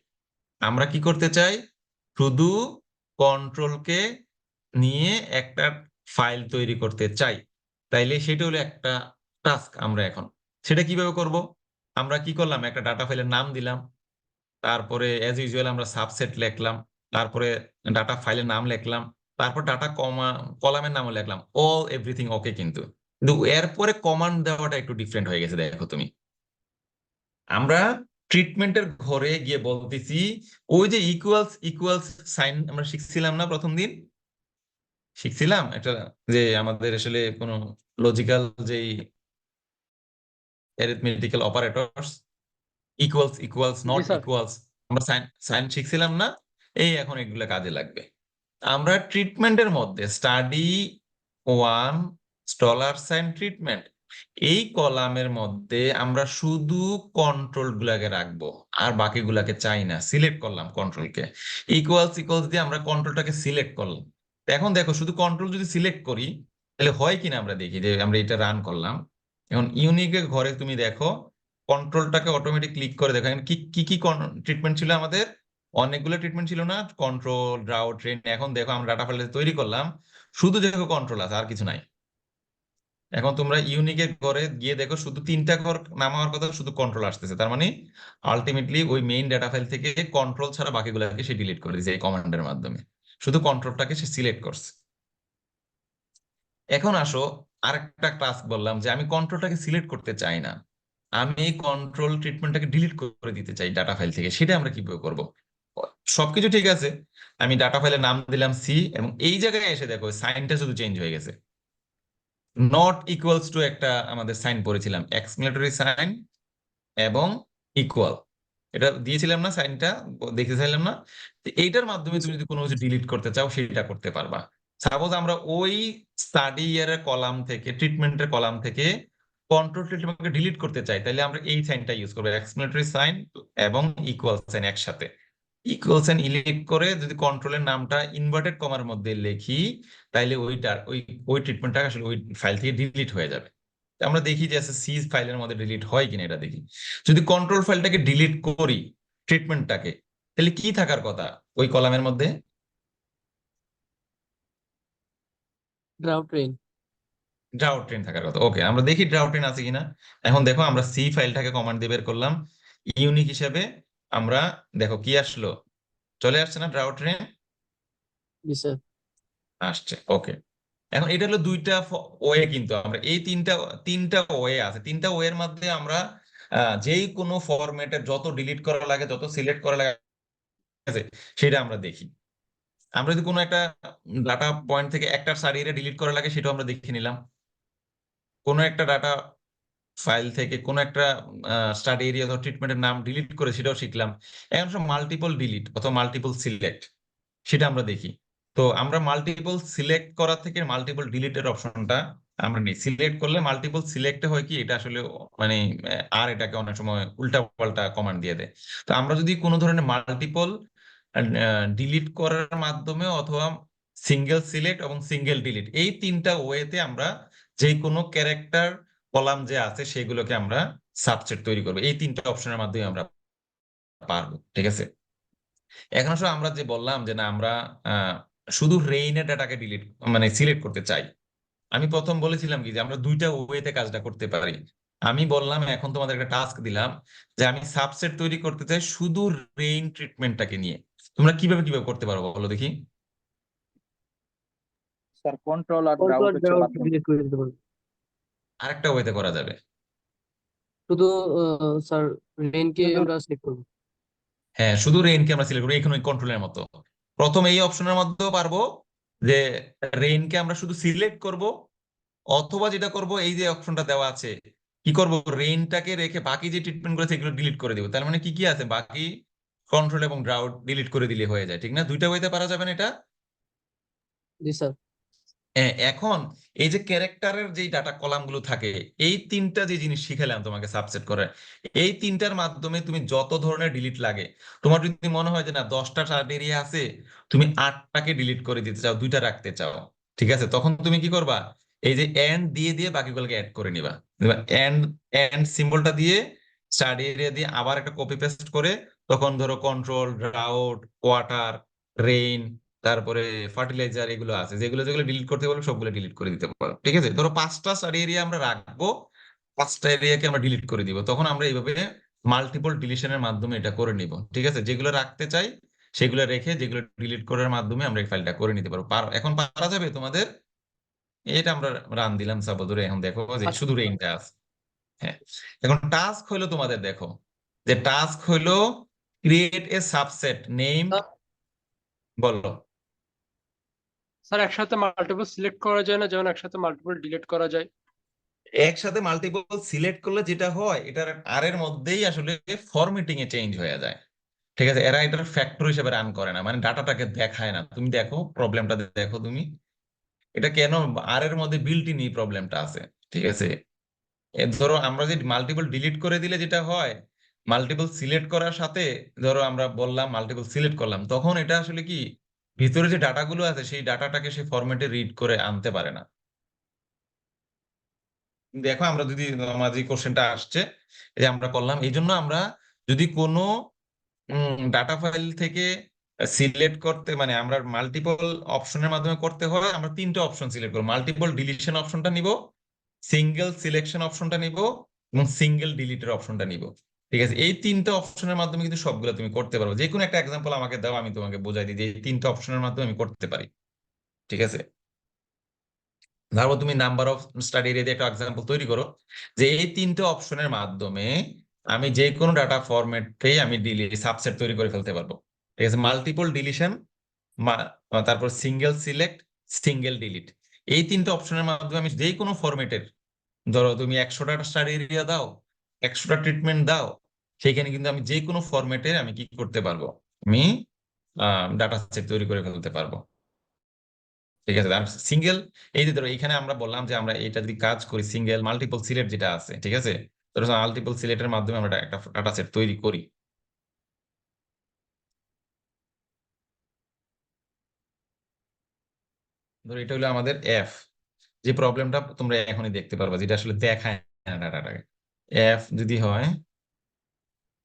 আমরা কি করতে চাই, শুধু কন্ট্রোলকে নিয়ে একটা ফাইল তৈরি করতে চাই। তাইলে সেটা হলো একটা টাস্ক। আমরা এখন সেটা কিভাবে করব, আমরা কি করলাম, একটা ডাটা ফাইলের নাম দিলাম, তারপরে অ্যাজ ইউজুয়াল আমরা সাবসেট লিখলাম, তারপরে ডাটা ফাইলের নাম লিখলাম, তারপর ডাটা কলামের নামও লিখলাম, অল এভরিথিং ওকে। কিন্তু কিন্তু এরপরে কমান্ড দেওয়াটা একটু ডিফারেন্ট হয়ে গেছে, দেখো তুমি। আমরা ট্রিটমেন্টের ঘরে গিয়ে বলতেছি, ওই যে ইকুয়ালস ইকুয়ালস সাইন আমরা শিখছিলাম না প্রথম দিন, শিখছিলাম এটা, যে আমাদের আসলে কোনো লজিক্যাল যেই arithmetical operators, equals equals G not sir. Equals, আমরা সাইন সাইন শিখছিলাম না। এই এখন এগুলো কাজে লাগবে। আমরা ট্রিটমেন্টের মধ্যে স্টাডি 1, ডলার সাইন ট্রিটমেন্ট, এই কলামের মধ্যে আমরা শুধু কন্ট্রোল গুলাকে রাখবো, আর বাকিগুলাকে চাই না। সিলেক্ট করলাম কন্ট্রোলকে, ইকুয়ালস ইকুয়ালস দিয়ে আমরা কন্ট্রোলটাকে সিলেক্ট করলাম। এখন দেখো শুধু কন্ট্রোল যদি সিলেক্ট করি তাহলে হয় কিনা আমরা দেখি, যে আমরা এটা রান করলাম। এখন ইউনিকের ঘরে তুমি দেখো কন্ট্রোলটাকে অটোমেটিক ক্লিক করে দেখো এখানে কি কি কি ট্রিটমেন্ট ছিল আমাদের, অনেকগুলো ট্রিটমেন্ট ছিল না, কন্ট্রোল ড্রাউট ট্রেন। এখন দেখো আমরা ডাটা ফাইল তৈরি করলাম, শুধু দেখো কন্ট্রোল আছে, আর কিছু নাই। এখন তোমরা ইউনিকের ঘরে গিয়ে দেখো শুধু 3টা ঘর নামার কথা, শুধু কন্ট্রোল আসতেছে। তার মানে আলটিমেটলি ওই মেইন ডাটা ফাইল থেকে কন্ট্রোল ছাড়া বাকিগুলোকে সে ডিলিট করে দিয়েছে এই কমান্ডের মাধ্যমে, শুধু কন্ট্রোলটাকে সে সিলেক্ট করছে। এখন আসো আরেকটা টাস্ক বললাম যে আমি কন্ট্রোলটাকে সিলেক্ট করতে চাই না, আমি এই কন্ট্রোল ট্রিটমেন্টটাকে ডিলিট করে দিতে চাই ডাটা ফাইল থেকে। সেটা আমরা কিভাবে করব? সবকিছু ঠিক আছে, আমি ডাটা ফাইলের নাম দিলাম সি, এবং এই জায়গায় এসে দেখো সাইনটা শুধু চেঞ্জ হয়ে গেছে। নট ইকুয়ালস টু একটা আমাদের সাইন পড়েছিলাম, এক্সক্লেমেটরি সাইন এবং ইকুয়াল, এটা দিয়েছিলাম না সাইনটা, দেখেছিলাম না? তো এইটার মাধ্যমে তুমি যদি কোনো কিছু ডিলিট করতে চাও সেটা করতে পারবা। সাপোজ আমরা ওই স্টাডি ইয়ারের কলাম থেকে, ট্রিটমেন্টের কলাম থেকে কন্ট্রোল ট্রিটমেন্টকে ডিলিট করতে চাই, তাহলে আমরা এই সাইনটা ইউজ করবো, এক্সক্লেমেটরি সাইন এবং ইকুয়াল সাইন একসাথে। ইকুয়াল সাইন ইলেক্ট করে যদি কন্ট্রোলের নামটা ইনভার্টেড কমার মধ্যে লিখি, তাহলে ওইটার ওই ট্রিটমেন্টটা আসলে ওই ফাইল থেকে ডিলিট হয়ে যাবে। আমরা দেখি যে সি ফাইলের মধ্যে ডিলিট হয় কিনা, এটা দেখি। যদি কন্ট্রোল ফাইলটাকে ডিলিট করি, ট্রিটমেন্টটাকে, তাহলে কি থাকার কথা ওই কলামের মধ্যে? Drought train. ড্রাউট ট্রেন থাকার কথা। ওকে, আমরা দেখি ড্রাউট ট্রেন আছে কিনা। এখন দেখো আমরা সি ফাইলটাকে কমান্ড দিয়ে বের করলাম ইউনিক হিসেবে, আমরা দেখো কি আসলো, চলে আসছে না ড্রাউট ট্রেন? জি স্যার। আসছে, ওকে। এখন এটা হলো দুইটা ওয়ে, কিন্তু আমরা এই তিনটা ওয়ে আছে, তিনটা ওয়ের মধ্যে আমরা যেই কোনো ফরম্যাটে যত ডিলিট করা লাগে, যত সিলেক্ট করা লাগে সেটা আমরা দেখি। আমরা যদি কোনো একটা ডাটা পয়েন্ট থেকে একটা সারি ডিলিট করা লাগে সেটাও আমরা দেখে নিলাম। কোনো একটা ডাটা ফাইল থেকে কোনো একটা স্টাডি এরিয়া অথবা ট্রিটমেন্টের নাম ডিলিট করে সেটাও শিখলাম। এখন সব মাল্টিপল ডিলিট অথবা মাল্টিপল সিলেক্ট, সেটা আমরা দেখি। তো আমরা মাল্টিপল সিলেক্ট করা থেকে মাল্টিপল ডিলিটের অপশনটা আমরা নিই। সিলেক্ট করলে মাল্টিপল সিলেক্টে হয় কি, এটা আসলে মানে আর এটাকে অনেক সময় উল্টা পাল্টা কমান্ড দিয়ে দেয়। তো আমরা যদি কোনো ধরনের মাল্টিপল ডিলিট করার মাধ্যমে অথবা সিঙ্গেল সিলেক্ট এবং সিঙ্গেল ডিলিট, এই তিনটা ওয়েতে আমরা যে কোনো ক্যারেক্টার কলাম যে আছে সেগুলোকে আমরা সাবসেট তৈরি করবো, এই তিনটা অপশনের মাধ্যমে আমরা পারবো। ঠিক আছে, এখন আসলে আমরা যে বললাম যে না আমরা শুধু রেইনের ডাটাকে ডিলিট মানে সিলেক্ট করতে চাই। আমি প্রথম বলেছিলাম কি যে আমরা দুইটা ওয়েতে কাজটা করতে পারি। আমি বললাম এখন তোমাদের একটা টাস্ক দিলাম যে আমি সাবসেট তৈরি করতে চাই শুধু রেইন ট্রিটমেন্টটাকে নিয়ে। তোমরা কিভাবে কিভাবে করতে পারো বলো দেখি? স্যার কন্ট্রোল আর কন্ট্রোল ড্রাউট হচ্ছে ড্রাউট মাধ্যম। ডিলিট করে দিতে পারবো। আরেকটা ওয়েতে করা যাবে, শুধু স্যার রেনকে আমরা সিলেক্ট করবো। হ্যাঁ শুধু রেইনকে আমরা সিলেক্ট করবো, এখানে ওই কন্ট্রোলের মতো। প্রথম এই অপশনের মধ্যেও পারবো যে রেইনকে আমরা শুধু সিলেক্ট করব, অথবা যেটা করব এই যে অপশনটা দেওয়া আছে, কি করব, রেইনটাকে রেখে বাকি যে ট্রিটমেন্ট গুলো সেগুলো ডিলিট করে দিব। তার মানে কি কি আছে, বাকি কন্ট্রোল এবং ড্রাউট ডিলিট করে দিলে হয়ে যায়, ঠিক না? দুইটা ওয়েতে পারা যাবে না এটা? জি স্যার। এখন এই যে ক্যারেক্টারের যে ডাটা কলাম গুলো থাকে, এই তিনটা যে জিনিস শিখালাম তোমাকে সাবসেট করে, এই তিনটার মাধ্যমে তুমি যত ধরনের ডিলিট লাগে, তোমার যদি মনে হয় যে না 10টা চার্ট এরিয়া আছে, তুমি 8টাকে ডিলিট করে দিতে চাও, 2টা রাখতে চাও, ঠিক আছে, তখন তুমি কি করবা, এই যে এন্ড দিয়ে দিয়ে বাকিগুলোকে অ্যাড করে নিবা। এন্ড এন্ড সিম্বলটা দিয়ে চার্ট এরিয়া দিয়ে আবার একটা কপি পেস্ট করে, তখন ধরো কন্ট্রোল ড্রাউট ওয়াটার রেইন তারপরে ফার্টিলাইজার এগুলো আছে, যেগুলো যেগুলো ডিলিট করতে বলবো সবগুলো ডিলিট করে দিতে পারো। ঠিক আছে, ধরো 5টা স্টাডি এরিয়া আমরা রাখবো, 5টা এরিয়াকে আমরা ডিলিট করে দিব। তখন আমরা এইভাবে মাল্টিপল ডিলিশনের মাধ্যমে এটা করে নিব। ঠিক আছে, যেগুলো রাখতে চাই সেগুলো রেখে, যেগুলো ডিলিট করার মাধ্যমে আমরা এই ফাইলটা করে নিতে পারবো। এখন পারা যাবে তোমাদের? এটা আমরা রান দিলাম সাপোজ, ধরে এখন দেখো যে শুধু রেইনটা আছে। হ্যাঁ, এখন টাস্ক হইলো তোমাদের, দেখো যে টাস্ক হইলো ক্রিয়েট এ সাবসেট নেম, বলো। স্যার একসাথে মাল্টিপল সিলেক্ট করা যায় না, যেমন একসাথে মাল্টিপল ডিলিট করা যায়? একসাথে মাল্টিপল সিলেক্ট করলে যেটা হয়, এটার আর এর মধ্যেই আসলে ফরম্যাটিং এ চেঞ্জ হয়ে যায়। ঠিক আছে, এরা এটার ফ্যাক্টর হিসেবে রান করে না, মানে ডাটাটাকে দেখায় না। তুমি দেখো প্রবলেমটা, দেখো তুমি এটা কেন আর এর মধ্যে বিল্ট ইন এই প্রবলেমটা আছে, ঠিক আছে। ধরো আমরা যে মাল্টিপল ডিলিট করে দিলে যেটা হয়, মাল্টিপল সিলেক্ট করার সাথে ধরো আমরা বললাম মাল্টিপল সিলেক্ট করলাম, তখন এটা আসলে কি ভিতরে যে ডাটাগুলো আছে সেই ডাটাটাকে সে ফরম্যাটে রিড করে আনতে পারে না। দেখো আমরা যদি আমার যে কোশ্চেনটা আসছে এই যে আমরা করলাম, এই জন্য আমরা যদি কোনো ডাটা ফাইল থেকে সিলেক্ট করতে মানে আমরা মাল্টিপল অপশনের মাধ্যমে করতে হয়, আমরা তিনটে অপশন সিলেক্ট করবো। মাল্টিপল ডিলিশন অপশনটা নিব, সিঙ্গেল সিলেকশন অপশনটা নিব এবং সিঙ্গেল ডিলিটের অপশনটা নিব, ঠিক আছে। এই তিনটে অপশনের মাধ্যমে কিন্তু সবগুলো তুমি করতে পারো। যে কোনো একটা এক্সাম্পল আমাকে দাও, আমি তোমাকে বোঝাই দিই যে এই তিনটে অপশনের মাধ্যমে আমি করতে পারি, ঠিক আছে। ধরো তুমি নাম্বার অফ স্টাডি এরিয়া দিয়ে একটা এক্সাম্পল তৈরি করো যে এই তিনটে অপশনের মাধ্যমে আমি যে কোনো ডাটা ফরম্যাটে আমি সাবসেট তৈরি করে ফেলতে পারবো, ঠিক আছে। মাল্টিপল ডিলিশন, তারপর সিঙ্গেল সিলেক্ট, সিঙ্গেল ডিলিট, এই তিনটে অপশনের মাধ্যমে আমি যে কোনো ফরম্যাটের, ধরো তুমি 100টা স্টাডি এরিয়া দাও, 100টা ট্রিটমেন্ট দাও, সেখানে কিন্তু আমি যে কোনো ফরম্যাটে আমি কি করতে পারবো, আমি ডাটা সেট তৈরি করে ফেলতে পারবো, ঠিক আছে। আর সিঙ্গেল, এই যে ধরো এখানে আমরা বললাম যে আমরা এটা যদি কাজ করি সিঙ্গেল মাল্টিপল সিলেক্ট যেটা আছে, ঠিক আছে, ধরো মাল্টিপল সিলেক্টের মাধ্যমে আমরা একটা ডাটা সেট তৈরি করি। ধরো এটা হলো আমাদের এফ, যে প্রবলেমটা তোমরা এখনই দেখতে পারবা, যেটা আসলে দেখায় না ডাটাটাকে। এফ যদি হয়,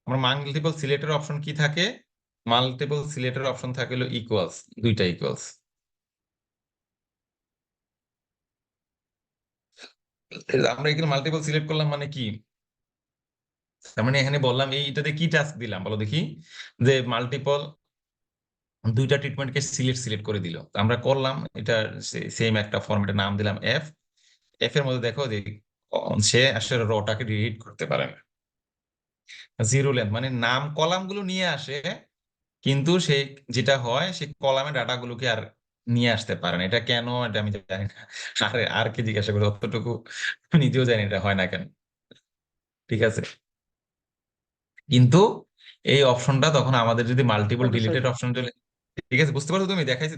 আমার মাল্টিপল সিলেক্টের অপশন কি থাকে, মাল্টিপল সিলেক্টের অপশন থাকে হলো ইকুয়ালস, দুইটা ইকুয়ালস। আমরা এখানে মাল্টিপল সিলেক্ট করলাম মানে কি, তার মানে এখানে বললাম এইটাতে কি টাস্ক দিলাম বলো দেখি, যে মাল্টিপল দুইটা ট্রিটমেন্টকে সিলেক্ট করে দিল। তো আমরা করলাম এটা সেম একটা ফরম্যাটের নাম দিলাম এফ। এফ এর মধ্যে দেখো যে সে আসলে রটাকে ডিলিট করতে পারে না। জিরো লেন্থ মানে নাম কলাম গুলো নিয়ে আসে, কিন্তু সে যেটা হয় সে কলামে ডাটাগুলোকে আর নিয়ে আসতে পারে না। এটা কেন, এটা আমি জানি না, আর কি জিজ্ঞাসা করি, অতটুকু নিজেও জানি এটা হয় না কেন, ঠিক আছে। কিন্তু এই অপশনটা তখন আমাদের যদি multiple okay sir. Deleted option চলে, ঠিক আছে, বুঝতে পারছো তুমি, দেখাইছে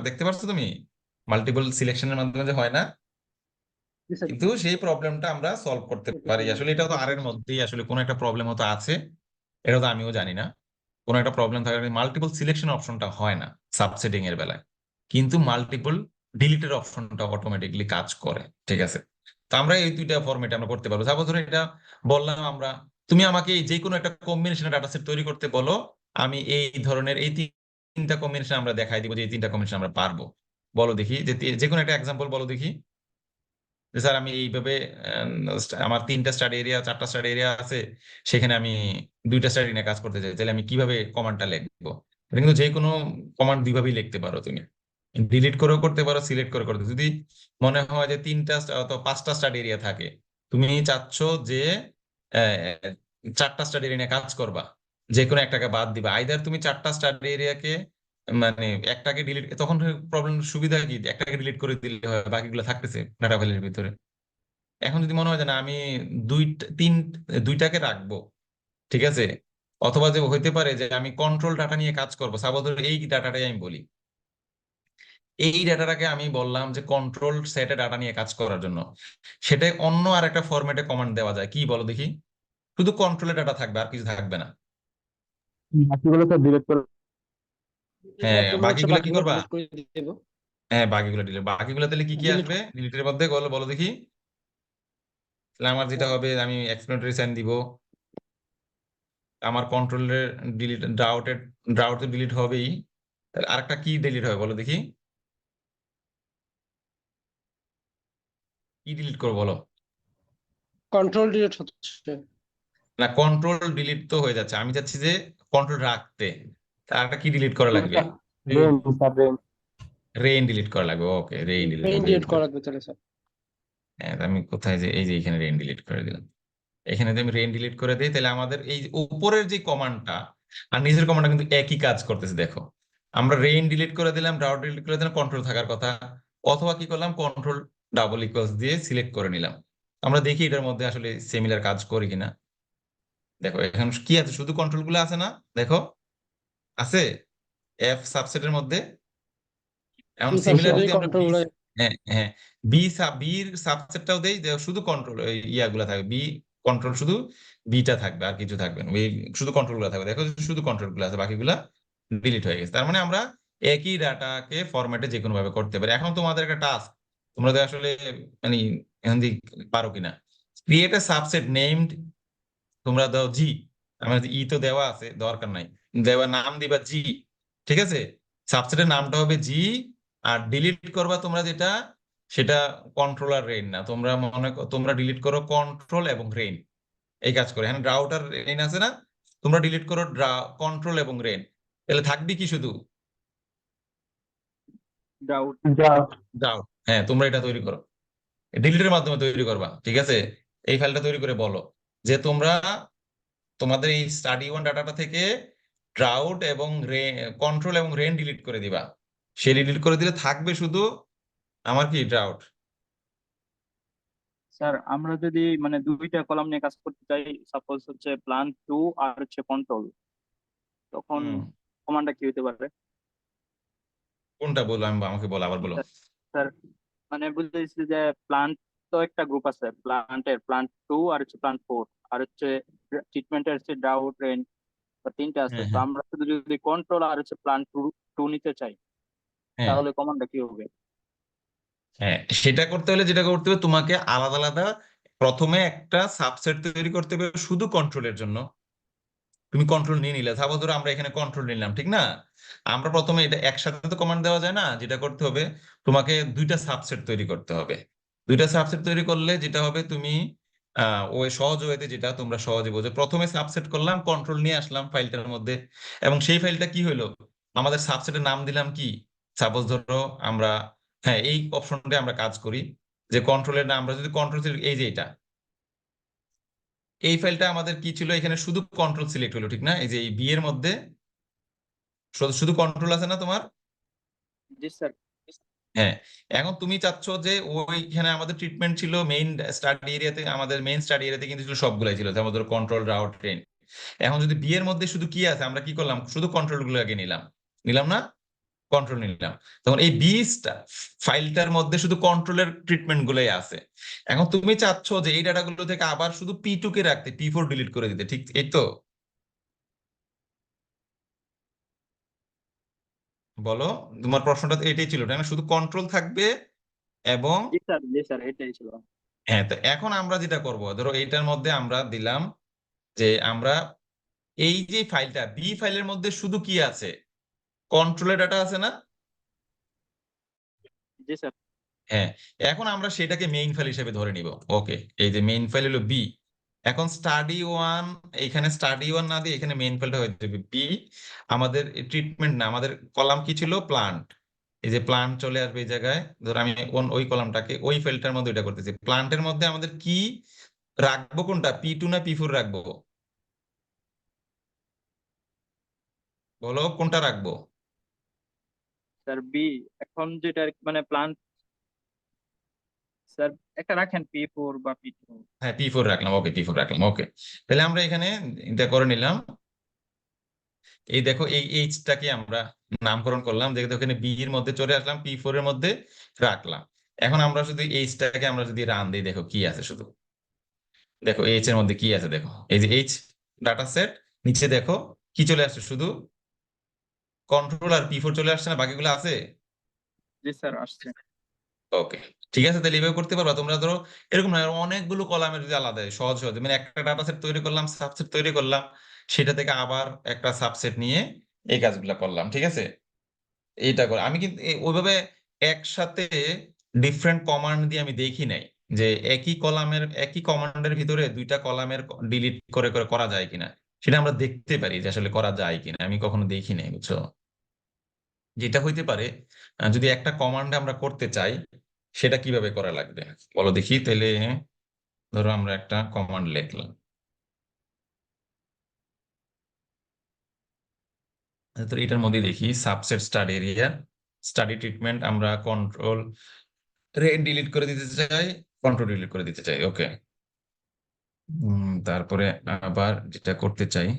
দেখতে পারছো তুমি মাল্টিপল সিলেকশনের মাধ্যমে যে হয় না, জি স্যার। কিন্তু সেই প্রবলেমটা আমরা সলভ করতে পারি। আসলে এটা তো আর এর মধ্যেই আসলে কোনো একটা প্রবলেম হয়তো আছে, এটা তো আমিও জানি না, কোনো একটা প্রবলেম থাকার মাল্টিপল সিলেকশন অপশনটা হয় না সাবসেটিং এর বেলায়, কিন্তু মাল্টিপল ডিলিটের অপশনটা অটোমেটিকলি কাজ করে, ঠিক আছে। তো আমরা এই দুইটা ফরম্যাটে আমরা করতে পারবো। সাপোজ ধরো এটা বললাম আমরা, তুমি আমাকে যে কোনো একটা কম্বিনেশনের ডাটা সেট তৈরি করতে বলো, আমি এই ধরনের এই তিনটা কম্বিনেশন আমরা দেখাই দিব যে এই তিনটা কম্বিনেশন আমরা পারবো। বলো দেখি যে কোনো একটা এক্সাম্পল বলো দেখি, যে স্যার আমি এইভাবে আমার 3টা স্টাডি এরিয়া 4টা স্টাডি এরিয়া আছে, সেখানে আমি 2টা স্টাডি নিয়ে কাজ করতে চাই, তাহলে আমি কিভাবে কমান্ডটা লিখবো। এটা কিন্তু যে কোনো কমান্ড দুইভাবেই লিখতে পারো তুমি, ডিলিট করেও করতে পারো, সিলেক্ট করে করতে। যদি মনে হয় যে 3টা অথবা 5টা স্টাডি এরিয়া থাকে, তুমি চাচ্ছ যে 4টা স্টাডি এরিয়া নিয়ে কাজ করবা, যে কোনো একটাকে বাদ দিবা, আইদার তুমি 4টা স্টাডি এরিয়াকে মানে একটাকে ডিলিট, তখন প্রবলেম সুবিধা কি একটাকে ডিলিট করে দিলে হয়, বাকিগুলো থাকতেছে ডাটা ফাইলের ভিতরে। এখন যদি মনে হয় যে না আমি দুইটাকে রাখবো, ঠিক আছে, অথবা যে হইতে পারে যে আমি কন্ট্রোল ডাটা নিয়ে কাজ করবো, সাপোজ এই ডাটাটাই আমি বলি, এই ডাটাটাকে আমি বললাম যে কন্ট্রোল সেটে ডাটা নিয়ে কাজ করার জন্য, সেটা অন্য আর একটা ফরম্যাটে কমান্ড দেওয়া যায়, কি বলো দেখি, শুধু কন্ট্রোলের ডাটা থাকবে আর কিছু থাকবে না। বাকিগুলো তো ডিলিট করে। হ্যাঁ বাকিগুলো হচ্ছে বাকিগুলো কি বাকিগুলো করবা, ডিলিট করে দেবো। হ্যাঁ বাকিগুলো তাহলে কি কি ডিলিট আসবে ডিলিটের মধ্যে, বলো বলো দেখি। তাহলে আমার যেটা হবে আমি এক্সপ্লেনেটরি সাইন দিব, আমার কন্ট্রোলের ডিলিট ড্রাউট তো ডিলিট হবেই, তাহলে আরেকটা কি ডিলিট হবে বলো দেখি, কি ডিলিট করবো বলো। কন্ট্রোল ডিলিট হচ্ছে। না কন্ট্রোল ডিলিট তো হয়ে যাচ্ছে, আমি চাচ্ছি যে কন্ট্রোল রাখতে, তার একটা কি ডিলিট করা লাগবে, রেইন ডিলিট করা লাগবে, ওকে রেইন ডিলিট মেইন ডিলিট করা লাগবে তাহলে স্যার। হ্যাঁ আমি কোথায় যে এই যে এখানে রেইন ডিলিট করে দিলাম, এখানে যদি আমি রেইন ডিলিট করে দিই, তাহলে আমাদের এই যে উপরের যে কমান্ডটা আর নিচের কমান্ডটা কিন্তু একই কাজ করতেছে। দেখো আমরা রেইন ডিলিট করে দিলাম, ড্রাউট ডিলিট করে দিলাম, কন্ট্রোল থাকার কথা, অথবা কি করলাম কন্ট্রোল ডাবল ইকুয়ালস দিয়ে সিলেক্ট করে নিলাম। আমরা দেখি এটার মধ্যে আসলে সিমিলার কাজ করি কিনা। দেখো এখন কি আছে, শুধু কন্ট্রোল গুলো আছে না, দেখো আছে এফ সাবসেটের মধ্যে। এখন জি স্যার, সিমিলার শুধুই যদি আমরা কন্ট্রোল হ্যাঁ হ্যাঁ, বির সাবসেটটাও দেই, যে শুধু কন্ট্রোল ইয়াগুলা থাকবে, বি কন্ট্রোল শুধু বিটা থাকবে, আর কিছু থাকবে না, শুধু কন্ট্রোল গুলা থাকবে। দেখো শুধু কন্ট্রোল গুলো আছে, বাকিগুলা ডিলিট হয়ে গেছে। তার মানে আমরা একই ডাটাকে ফরম্যাটে যে কোনো ভাবে করতে পারি। এখন তোমাদের একটা টাস্ক, তোমরা তো আসলে মানে এখন দিয়ে পারো কিনা, ক্রিয়েট এ সাবসেট নেমড, তোমরা দাও জি, আমার ই তো দেওয়া আছে, দরকার নাই, দেওয়া নাম দিবা জি, ঠিক আছে, সাবসেটের নামটা হবে জি। আর ডিলিট করবা তোমরা যেটা, সেটা কন্ট্রোল আর রেইন না, তোমরা তোমরা ডিলিট করো কন্ট্রোল এবং রেইন, এই কাজ করে। হ্যাঁ, ড্রাউট আর রেইন আছে না, তোমরা ডিলিট করো কন্ট্রোল এবং রেইন, তাহলে থাকবে কি শুধু ডাউট। ড্রাউট। হ্যাঁ, তোমরা এটা তৈরি করো, ডিলিটের মাধ্যমে তৈরি করবা, ঠিক আছে। এই ফাইলটা তৈরি করে বলো যে তোমরা তোমাদের এই স্টাডি ওয়ান ডাটাটা থেকে ড্রাউট এবং কন্ট্রোল এবং রেন ডিলিট করে দিবা। সে ডিলিট করে দিলে থাকবে শুধু আমার কি ড্রাউট। স্যার আমরা যদি মানে দুইটা কলাম নিয়ে কাজ করতে চাই, সাপোজ হচ্ছে প্ল্যান 2 আর হচ্ছে কন্ট্রোল, তখন কমান্ডটা কি হতে পারে? কোনটা বলবো আমি, আমাকে বলো, আবার বলো। স্যার মানে বুঝতেছি যে প্লান্ট তো একটা গ্রুপ আছে, প্লান্ট 2 আর হচ্ছে প্লান্ট 4 আর হচ্ছে ট্রিটমেন্টের হচ্ছে ডাউট রেন, তিনটা আছে। হ্যাঁ তো হ্যাঁ আমরা শুধু যদি কন্ট্রোল আর হচ্ছে প্লান্ট 2 নিতে চাই, হ্যাঁ তাহলে কমান্ডটা কি হবে? হ্যাঁ, সেটা করতে হলে যেটা করতে হবে, তোমাকে আলাদা আলাদা প্রথমে একটা সাবসেট তৈরি করতে হবে শুধু কন্ট্রোলের জন্য। তুমি কন্ট্রোল নিয়ে নিলে, সাপোজ ধরো আমরা এখানে কন্ট্রোল নিলাম, ঠিক না, আমরা প্রথমে এটা একসাথে তো কমান্ড দেওয়া যায় না, যেটা করতে হবে তোমাকে দুইটা সাবসেট তৈরি করতে হবে। দুইটা সাবসেট তৈরি করলে যেটা হবে, তুমি ওই সহজ ওয়েতে, যেটা তোমরা সহজে বোঝো, প্রথমে সাবসেট করলাম, কন্ট্রোল নিয়ে আসলাম ফাইলটার মধ্যে, এবং সেই ফাইলটা কি হলো, আমাদের সাবসেটের নাম দিলাম কি, সাপোজ ধরো আমরা, হ্যাঁ এই অপশনটা আমরা কাজ করি, যে কন্ট্রোলের নাম আমরা যদি কন্ট্রোল, এই যে এটা, এই ফাইলটা আমাদের কি ছিল, এখানে শুধু কন্ট্রোল সিলেক্ট হলো, ঠিক না, এই যে এই বি এর মধ্যে শুধু শুধু কন্ট্রোল আছে না তোমার। জি স্যার। হ্যাঁ, এখন তুমি চাচ্ছ যে ওইখানে আমাদের ট্রিটমেন্ট ছিল মেইন স্টাডি এরিয়াতে, আমাদের মেইন স্টাডি এরিয়াতে কিন্তু ছিল সবগুলাই ছিল, যেমন ধরো কন্ট্রোল রাউট ট্রেন। এখন যদি বি এর মধ্যে শুধু কি আছে, আমরা কি করলাম, শুধু কন্ট্রোল গুলো আগে নিলাম, নিলাম না, কন্ট্রোল নিলাম, তখন এই বি ফাইলটার মধ্যে শুধু কন্ট্রোলের ট্রিটমেন্ট গুলোই আছে। এখন তুমি চাচ্ছ যে এই ডাটাগুলো থেকে আবার শুধু P2 কে রাখতে, P4 ডিলিট করে দিতে, ঠিক এই তো, বলো, তোমার প্রশ্নটা তো এটাই ছিল, তাই না, শুধু কন্ট্রোল থাকবে এবং, জি স্যার, জি স্যার, এটাই ছিল। হ্যাঁ। তো এখন আমরা যেটা করব, ধরো এইটার মধ্যে আমরা দিলাম যে আমরা এই যে ফাইলটা, বি ফাইলের মধ্যে শুধু কি আছে, কন্ট্রোলের ডাটা আছে না। জি স্যার। হ্যাঁ, এখন আমরা সেটাকে মেইন ফাইল হিসেবে ধরে নিব। ওকে, এই যে মেইন ফাইল হলো বি। এখন স্টাডি ওয়ান, এখানে স্টাডি ওয়ান না দিয়ে এখানে মেইন ফাইলটা হয়ে যাবে বি। আমাদের ট্রিটমেন্ট না, আমাদের কলাম কি ছিল, প্লান্ট। এই যে প্লান্ট চলে আসবে এই জায়গায়, ধরো আমি ওই কলামটাকে ওই ফাইলটার মধ্যে এটা করতেছি, প্লান্টের মধ্যে আমাদের কি রাখবো, কোনটা, P2 না P4 রাখবো, বলো কোনটা রাখবো। স্যার বি, এখন যেটা মানে প্লান, স্যার একটা রাখেন P4 বা P2। হ্যাঁ, P4 রাখলাম, ওকে P4 রাখলাম, ওকে। তাহলে আমরা এখানে এটা করে নিলাম। এই দেখো এই এইচটাকে আমরা নামকরণ করলাম, দেখো এখানে বি এর মধ্যে চলে আসলাম, P4 এর মধ্যে রাখলাম। এখন আমরা শুধু এইচটাকে আমরা যদি রান দিই, দেখো কি আছে, শুধু দেখো এইচ এর মধ্যে কি আছে, দেখো এই যে এইচ ডাটা সেট, নিচে দেখো কি চলে আসছে, শুধু কন্ট্রোল আর P4 চলে আসছে না, বাকিগুলো আছে। জি স্যার, আসছে। ওকে, ঠিক আছে, তাহলে এইভাবে করতে পারবা তোমরা। ধরো এরকম না, অনেকগুলো কলামের যদি আলাদা হয়, সহজ সহজ, মানে একটা ডাটা সেট তৈরি করলাম, সাবসেট তৈরি করলাম, সেটা থেকে আবার একটা সাবসেট নিয়ে এই কাজগুলো করলাম, ঠিক আছে। এইটা করে আমি কিন্তু ওইভাবে একসাথে ডিফারেন্ট কমান্ড দিয়ে আমি দেখি নাই, যে একই কলামের একই কমান্ডের ভিতরে দুইটা কলামের ডিলিট করে করে করা যায় কিনা, সেটা আমরা দেখতে পারি যে আসলে করা যায় কিনা, আমি কখনো দেখি নাই, বুঝছো। যেটা হইতে পারে, যদি একটা কমান্ড আমরা করতে চাই, সেটা কিভাবে করা লাগবে বলো দেখি তাহলে। ধরো আমরা একটা কমান্ড লিখলাম, তো এটার মধ্যে দেখি subset study area, study treatment, আমরা কন্ট্রোল রেড ডিলিট করে দিতে চাই, কন্ট্রোল ডিলিট করে দিতে চাই, ওকে। তারপরে আবার যেটা করতে চাই,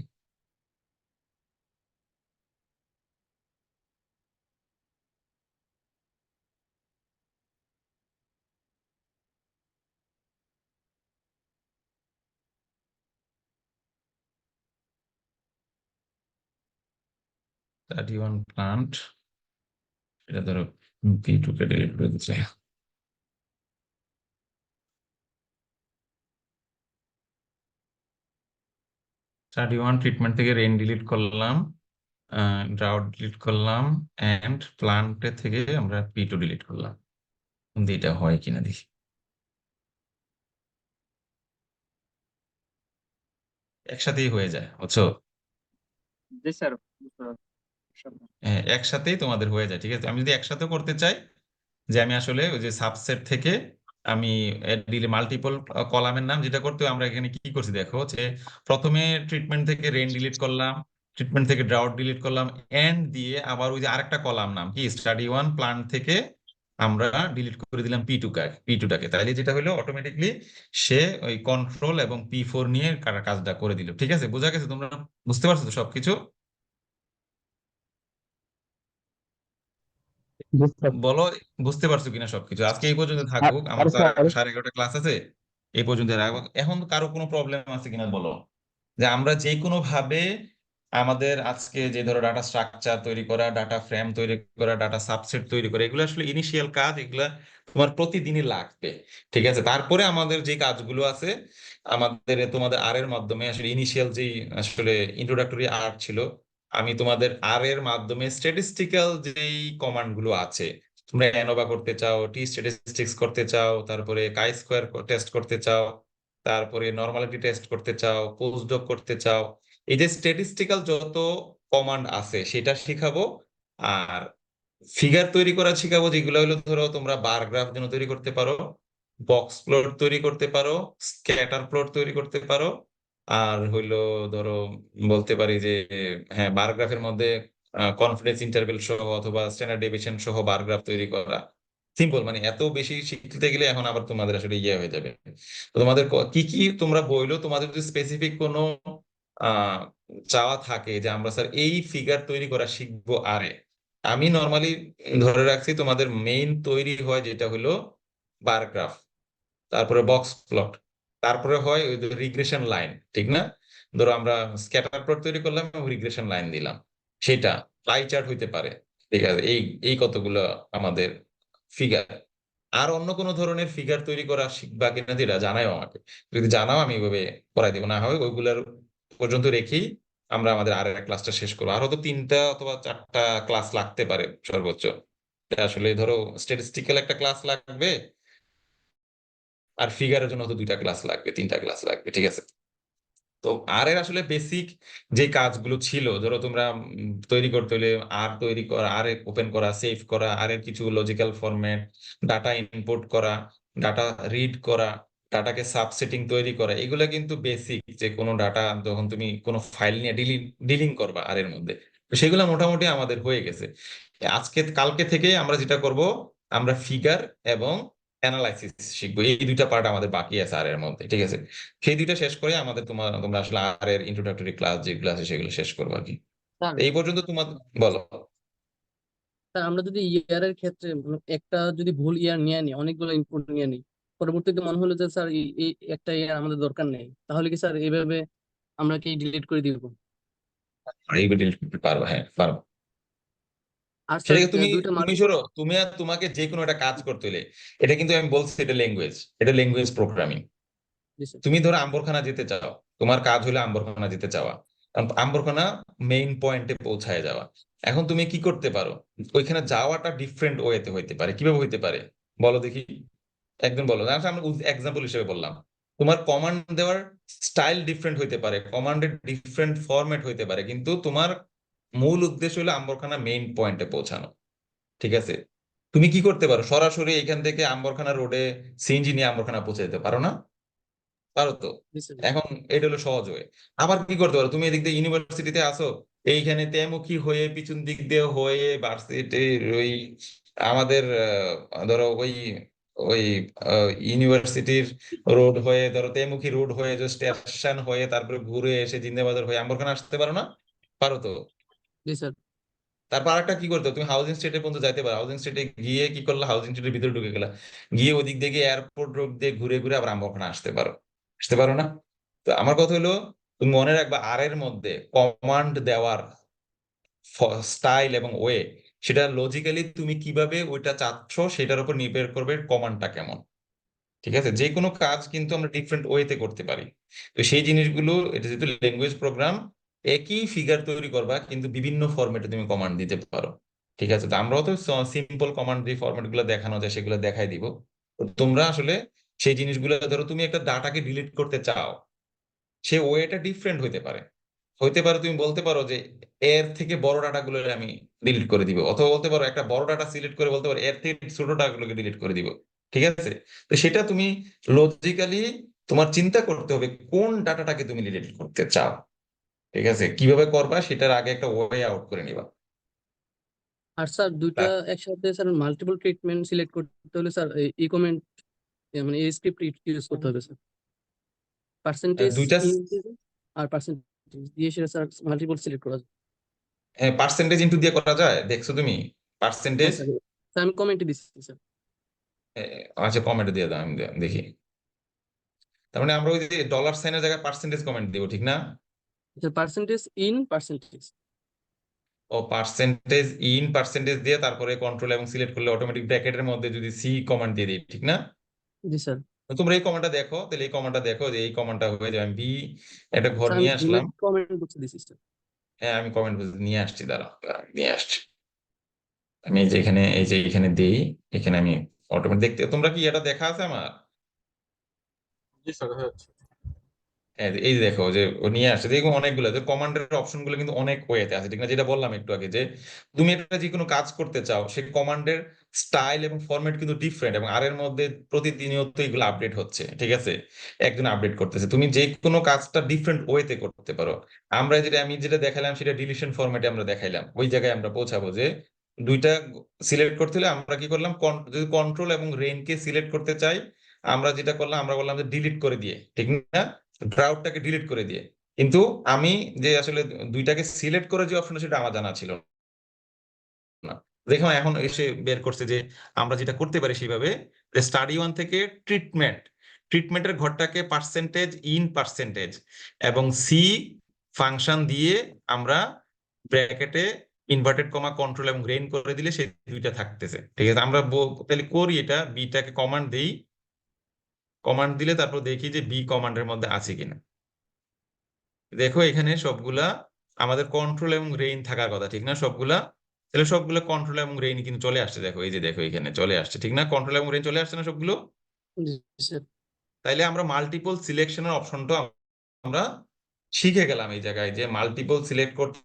31 প্লান্ট, এটা ধরো P2 কে ডিলিট করে দিচ্ছে। ট্রিটমেন্ট থেকে রেইন ডিলিট করলাম, ড্রাউট ডিলিট করলাম, এন্ড প্লান্টের থেকে আমরা P2 ডিলিট করলাম। কিন্তু এটা হয় কিনা দেখি। একসাথেই হয়ে যায়, বুঝছো? জি স্যার, বুঝতে পারছি। হ্যাঁ, একসাথেই তোমাদের হয়ে যায়, ঠিক আছে। আমি যদি একসাথে করতে চাই, যে আমি আসলে ওই যে সাবসেট থেকে আমি মাল্টিপল কলামের নাম যেটা করতে হয়, আমরা এখানে কি করছি দেখো, যে প্রথমে ট্রিটমেন্ট থেকে রেন ডিলিট করলাম, ট্রিটমেন্ট থেকে ড্রাউট ডিলিট করলাম, এন্ড দিয়ে আবার ওই যে আরেকটা কলাম নাম কি স্টাডি 1 প্লান্ট থেকে আমরা ডিলিট করে দিলাম P2টাকে। তাইলে যেটা হলো অটোমেটিকলি সে ওই কন্ট্রোল এবং P4 নিয়ে কাজটা করে দিল। ঠিক আছে, বোঝা গেছে? তোমরা বুঝতে পারছো তো সবকিছু? বলো বুঝতে পারছো কিনা সবকিছু। আজকে এই পর্যন্ত থাকুক, আমার তো আর 11:30 ক্লাস আছে, এই পর্যন্ত রাখবো। এখন কারো কোনো প্রবলেম আছে কিনা বলো, যে আমরা যে কোনো ভাবে আমাদের আজকে যে ধরো ডাটা স্ট্রাকচার তৈরি করা, ডাটা ফ্রেম তৈরি করা, ডাটা সাবসেট তৈরি করা, এগুলো আসলে ইনিশিয়াল কাজ, এগুলা তোমার প্রতিদিনই লাগবে। ঠিক আছে, তারপরে আমাদের যে কাজগুলো আছে আমাদের তোমাদের আর এর মাধ্যমে আসলে ইনিশিয়াল যেই আসলে ইন্ট্রোডাক্টরি আর ছিল, আমি তোমাদের আর এর মাধ্যমে স্ট্যাটিস্টিক্যাল যেই কমান্ড গুলো আছে, তোমরা অ্যানোভা করতে চাও, টি স্ট্যাটিস্টিক্স করতে চাও, তারপরে কাই স্কোয়ার টেস্ট করতে চাও, তারপরে নর্মালিটি টেস্ট করতে চাও, পোস্টডক করতে চাও, এই যে স্ট্যাটিস্টিক্যাল যত কমান্ড আছে সেটা শিখাবো। আর ফিগার তৈরি করা শিখাবো, যেগুলো হলো ধরো তোমরা বার গ্রাফ যেন তৈরি করতে পারো, বক্স প্লট তৈরি করতে পারো, স্ক্যাটার প্লট তৈরি করতে পারো, আর হইলো ধরো বলতে পারি যে হ্যাঁ বার গ্রাফের মধ্যে কনফিডেন্স ইন্টারভেল সহ অথবা স্ট্যান্ডার্ড ডেভিয়েশন সহ বার গ্রাফ তৈরি করা। সিম্পল, মানে এত বেশি শিখতে গেলে এখন আবার তোমাদের আসলে ইয়ে হয়ে যাবে। তো তোমাদের কি কি তোমরা বইলো, তোমাদের যদি স্পেসিফিক কোনো আহ চাওয়া থাকে যে আমরা স্যার এই ফিগার তৈরি করা শিখবো, আরে আমি নর্মালি ধরে রাখছি তোমাদের মেইন তৈরি হয় যেটা হলো বার গ্রাফ, তারপরে বক্স প্লট, তারপরে হয় ওই রিগ্রেশন লাইন, ঠিক না? ধরো আমরা স্ক্যাটার প্লট তৈরি করলাম এবং রিগ্রেশন লাইন দিলাম, সেটা পাই চার্ট হইতে পারে। ঠিক আছে, এই এই কতগুলো আমাদের ফিগার। আর অন্য কোনো ধরনের ফিগার তৈরি করা শিখবা কিনা যেটা জানাও আমাকে, যদি জানাও আমি ওইভাবে করাই দেবো, না হয় ওইগুলার পর্যন্ত রেখেই আমরা আমাদের আর এক ক্লাসটা শেষ করবো। আর হয়তো 3টা অথবা 4টা ক্লাস লাগতে পারে সর্বোচ্চ। আসলে ধরো স্ট্যাটিস্টিক্যাল একটা ক্লাস লাগবে, আর ফিগারের জন্য হয়তো 2টা ক্লাস লাগবে, 3টা ক্লাস লাগবে। ঠিক আছে, তো আর এর আসলে বেসিক যে কাজগুলো ছিল, ধরো তোমরা তৈরি করতে হলে আর তৈরি করা, আর ওপেন করা, সেভ করা, আর এর কিছু লজিক্যাল ফরম্যাট, ডাটা ইনপুট করা, ডাটা রিড করা, ডাটাকে সাবসেটিং তৈরি করা, এগুলো কিন্তু বেসিক। যে কোনো ডাটা যখন তুমি কোনো ফাইল নিয়ে ডিলিং করবা আর এর মধ্যে, তো সেগুলো মোটামুটি আমাদের হয়ে গেছে। আজকে কালকে থেকে আমরা যেটা করব, আমরা ফিগার এবং অ্যানালাইসিস শিখবো, এই 2টা পার্ট আমাদের বাকি আছে আর এর মধ্যে। ঠিক আছে, সেই 2টা শেষ করে আমাদের তোমরা আসলে আর এর ইন্ট্রোডাক্টরি ক্লাস যেগুলো আছে সেগুলো শেষ করবো আর কি। স্যার এই পর্যন্ত তোমার বলো। স্যার আমরা যদি ইয়ারের ক্ষেত্রে একটা যদি ভুল ইয়ার নিয়ে নিই, অনেকগুলো ইনপুট নিয়ে নিই, পরবর্তীতে মনে হলো যে স্যার এই একটা ইয়ার আমাদের দরকার নেই, তাহলে কি স্যার এইভাবে আমরা কি ডিলিট করে দিব? এইগুলো delete করতে পারবো, হ্যাঁ পারবো। আর স্যার সেটাকে তুমি দুইটা তুমি মাল্টিপল। শোনো, তুমি আর তোমাকে যে কোনো একটা কাজ করতে হলে, এটা কিন্তু আমি বলছি এটা ল্যাঙ্গুয়েজ, এটা ল্যাঙ্গুয়েজ প্রোগ্রামিং। জি স্যার। তুমি ধরো আম্বরখানা যেতে চাও, তোমার কাজ হলো আম্বরখানা যেতে চাওয়া, কারণ আম্বরখানা মেইন পয়েন্টে পৌঁছায় যাওয়া। এখন তুমি কি করতে পারো, ওইখানে যাওয়াটা ডিফারেন্ট ওয়েতে হইতে পারে। কিভাবে হইতে পারে বলো দেখি, একদম বলো। আমি এক্সাম্পল হিসেবে বললাম, তোমার কমান্ড দেওয়ার স্টাইল ডিফারেন্ট হইতে পারে, কমান্ডের ডিফারেন্ট ফরম্যাট হইতে পারে, কিন্তু তোমার মূল উদ্দেশ্য হলো আম্বরখানা মেইন পয়েন্টে পৌঁছানো। ঠিক আছে, তুমি কি করতে পারো, সরাসরি এখান থেকে আম্বরখানা রোডে সিএনজি নিয়ে আম্বরখানা পৌঁছে যেতে পারো না? পারো তো। জি স্যার। এখন এটা হলো সহজ হয়ে। আবার কি করতে পারো, তুমি এদিক দিয়ে ইউনিভার্সিটিতে আসো, এইখানে তেমুখী হয়ে পিছন দিক দিয়ে হয়ে ভার্সিটির ওই আমাদের ধরো ওই ওই ইউনিভার্সিটির রোড হয়ে, ধরো তেমুখী রোড হয়ে, যে স্টেশন হয়ে, তারপরে ঘুরে এসে জিন্দাবাজার হয়ে আম্বরখানা আসতে পারো না? পারো তো। জি স্যার। তারপর আরেকটা কি করতে হবে, তুমি হাউজিং স্টেটে পর্যন্ত যাইতে পারো, হাউজিং স্টেটে গিয়ে কি করলে, হাউজিং স্টেটের ভিতরে ঢুকে গেলা, গিয়ে ওদিক দিয়ে গিয়ে এয়ারপোর্ট রোড দিয়ে ঘুরে ঘুরে আবার আম্বরখানা আসতে পারো। আসতে পারো না? তো আমার কথা হলো, তুমি মনে রাখবা আর এর মধ্যে কমান্ড দেওয়ার স্টাইল এবং ওয়ে, সেটা লজিক্যালি তুমি কিভাবে ওইটা চাচ্ছ সেটার উপর নির্ভর করবে কমান্ডটা কেমন। ঠিক আছে, যে কোনো কাজ কিন্তু আমরা ডিফারেন্ট ওয়েতে করতে পারি। তো সেই জিনিসগুলো, এটা যেহেতু ল্যাঙ্গুয়েজ প্রোগ্রাম, একই ফিগার তৈরি করবা কিন্তু বিভিন্ন ফরম্যাটে তুমি কমান্ড দিতে পারো। ঠিক আছে, তো আমরাও তো সিম্পল কমান্ড যে ফরম্যাট গুলো দেখানো যায় সেগুলো দেখাই দিব। তো তোমরা আসলে সেই জিনিসগুলো, ধরো তুমি একটা ডাটাকে ডিলিট করতে চাও, সে ওয়েটা ডিফারেন্ট হইতে পারে। তুমি বলতে পারো যে এর থেকে বড় ডাটাগুলো আমি ডিলিট করে দিব, অথবা বলতে পারো একটা বড় ডাটা সিলেক্ট করে বলতে পারো এর থেকে ছোট ডাটাগুলোকে ডিলিট করে দিব। ঠিক আছে, তো সেটা তুমি লজিক্যালি তোমার চিন্তা করতে হবে কোন ডাটাটাকে তুমি ডিলিট করতে চাও। ঠিক আছে, কিভাবে করবা সেটার আগে একটা ওয়ে আউট করে নিবা। আর স্যার দুইটা একসাথে স্যার মাল্টিপল ট্রিটমেন্ট সিলেক্ট করতে হলে স্যার এই কমেন্ট মানে এই স্ক্রিপ্ট ইউজ করতে হবে স্যার। পার্সেন্টেজ দুইটা আর পার্সেন্টেজ দিয়ে সেটা স্যার মাল্টিপল সিলেক্ট করা যায়। পার্সেন্টেজ ইনটু দিয়ে করা যায়, দেখছো তুমি হ্যাঁ পার্সেন্টেজ? স্যার, স্যার আমি কমেন্টে দিচ্ছি স্যার। আচ্ছা, কমেন্ট দিয়ে দাও, আমি দেখি। তার মানে আমরা ওই যে ডলার সাইনের জায়গায় পার্সেন্টেজ কমেন্ট দিব, ঠিক না? Sir percentage in percentage. ও পার্সেন্টেজ দিয়ে তারপরে কন্ট্রোল এবং সিলেক্ট করলে অটোমেটিক ব্র্যাকেটের মধ্যে যদি সি কমান্ড দিয়ে দিই, ঠিক না? জি স্যার। তো তোমরা এই কমান্ডটা দেখো, তাহলে এই কমান্ডটা দেখো যে এই কমান্ডটা হয়ে যাবে। আমি বি একটা ঘর স্যার নিয়ে আমি আসলাম। কমেন্ট বক্সে দিচ্ছি স্যার। হ্যাঁ, আমি কমেন্ট নিয়ে আসছি, দাঁড়াও নিয়ে আসছি। আমি এই যে এখানে দিই, এখানে আমি অটোমেটিক দেখতে, তোমরা কি এটা দেখা আছে আমার? জি স্যার দেখা যাচ্ছে। এই যে দেখো যে ও নিয়ে আসছে, দেখো অনেকগুলো যে কমান্ডের অপশন গুলো কিন্তু অনেক ওয়েতে আছে, ঠিক না? যেটা বললাম একটু আগে, যে তুমি একটা যে কোনো কাজ করতে চাও, সেই কমান্ডের স্টাইল এবং ফরম্যাট কিন্তু ডিফারেন্ট, এবং আর এর মধ্যে প্রতিনিয়ত এগুলো আপডেট হচ্ছে। ঠিক আছে, একজন আপডেট করতেছে, তুমি যে কোনো কাজটা ডিফারেন্ট ওয়েতে করতে পারো। আমি যেটা দেখালাম সেটা ডিলিশন ফরম্যাটে আমরা দেখাইলাম, ওই জায়গায় আমরা পৌঁছাবো যে দুইটা সিলেক্ট করতে হলে আমরা কি করলাম, যদি কন্ট্রোল এবং রেইনকে সিলেক্ট করতে চাই, আমরা যেটা করলাম, আমরা বললাম যে ডিলিট করে দিয়ে, ঠিক না? ড্রাউটটাকে ডিলিট করে দিয়ে। কিন্তু আমি যে আসলে দুইটাকে সিলেক্ট করে যে অপশনটা, সেটা আমার জানা ছিল না। দেখো এখন এসে বের করছে যে আমরা যেটা করতে পারি সেইভাবে, যে স্টাডি ওয়ান থেকে ট্রিটমেন্টের ঘরটাকে পার্সেন্টেজ এবং সি ফাংশন দিয়ে আমরা ব্র্যাকেটে ইনভার্টেড কমা কন্ট্রোল এবং রেইন করে দিলে সেই দুইটা থাকতেছে। ঠিক আছে, আমরা তাহলে করি এটা, বিটাকে কমান্ড দিই, কমান্ড দিলে তারপর দেখি যে বি কমান্ডের মধ্যে আছে কিনা। দেখো এখানে সবগুলা আমাদের কন্ট্রোল এবং রেইন থাকার কথা, ঠিক না? সবগুলা, তাহলে সবগুলো কন্ট্রোল এবং রেইন কিন্তু চলে আসছে। দেখো এই যে দেখো এখানে চলে আসছে, ঠিক না? কন্ট্রোল এবং রেইন চলে আসছে না সবগুলো? জি স্যার। তাইলে আমরা মাল্টিপল সিলেকশনের অপশনটা আমরা শিখে গেলাম এই জায়গায়, যে মাল্টিপল সিলেক্ট করতে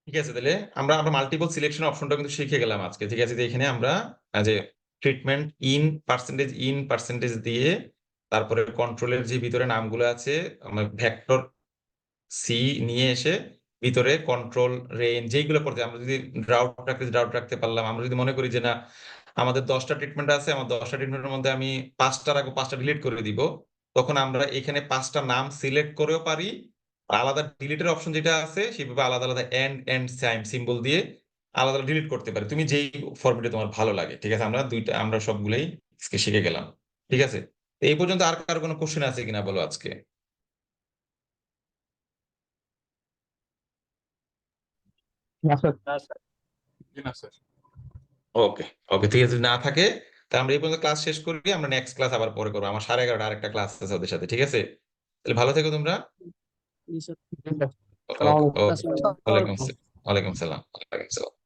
ঠিক আছে, তাহলে আমরা আমরা মাল্টিপল সিলেকশন অপশনটা কিন্তু শিখে গেলাম আজকে। ঠিক আছে, যে এখানে আমরা যে ট্রিটমেন্ট ইন পার্সেন্টেজ দিয়ে, তারপরে কন্ট্রোলের যে ভিতরে নামগুলো আছে, আমরা ভেক্টর সি নিয়ে এসে ভিতরে কন্ট্রোল রেঞ্জ যেইগুলো করতে, আমরা যদি ড্রাউট রাখতে পারলাম। আমরা যদি মনে করি যে না, আমাদের 10টা ট্রিটমেন্ট আছে, আমার 10টা ট্রিটমেন্টের মধ্যে আমি 5টা রাখবো, 5টা ডিলিট করে দিব, তখন আমরা এখানে 5টা নাম সিলেক্ট করেও পারি। আলাদা ডিলিটের অপশন যেটা আছে সেভাবে আলাদা আলাদা এন্ড সাইন সিম্বল দিয়ে আলাদা ডিলিট করতে পারি, তুমি যেই ফরম্যাটে তোমার ভালো লাগে। ঠিক আছে, আমরা সবগুলোই আজকে শিখে গেলাম। ঠিক আছে, তো এই পর্যন্ত আর কারো কোনো কোশ্চেন আছে কিনা বলো আজকে? না স্যার। জি না স্যার। ওকে ওকে, ঠিক আছে, যদি না থাকে তাহলে আমরা এই পর্যন্ত ক্লাস শেষ করি। আমরা নেক্সট ক্লাস আবার পরে করবো, আমার 11:30 আরেকটা ক্লাস আছে ওদের সাথে। ঠিক আছে, তাহলে ভালো থেকো তোমরা। জি স্যার। ওকে ওকে, আসসালামু আলাইকুম। ওয়ালাইকুম আসসালাম। ওয়ালাইকুম আসসালাম।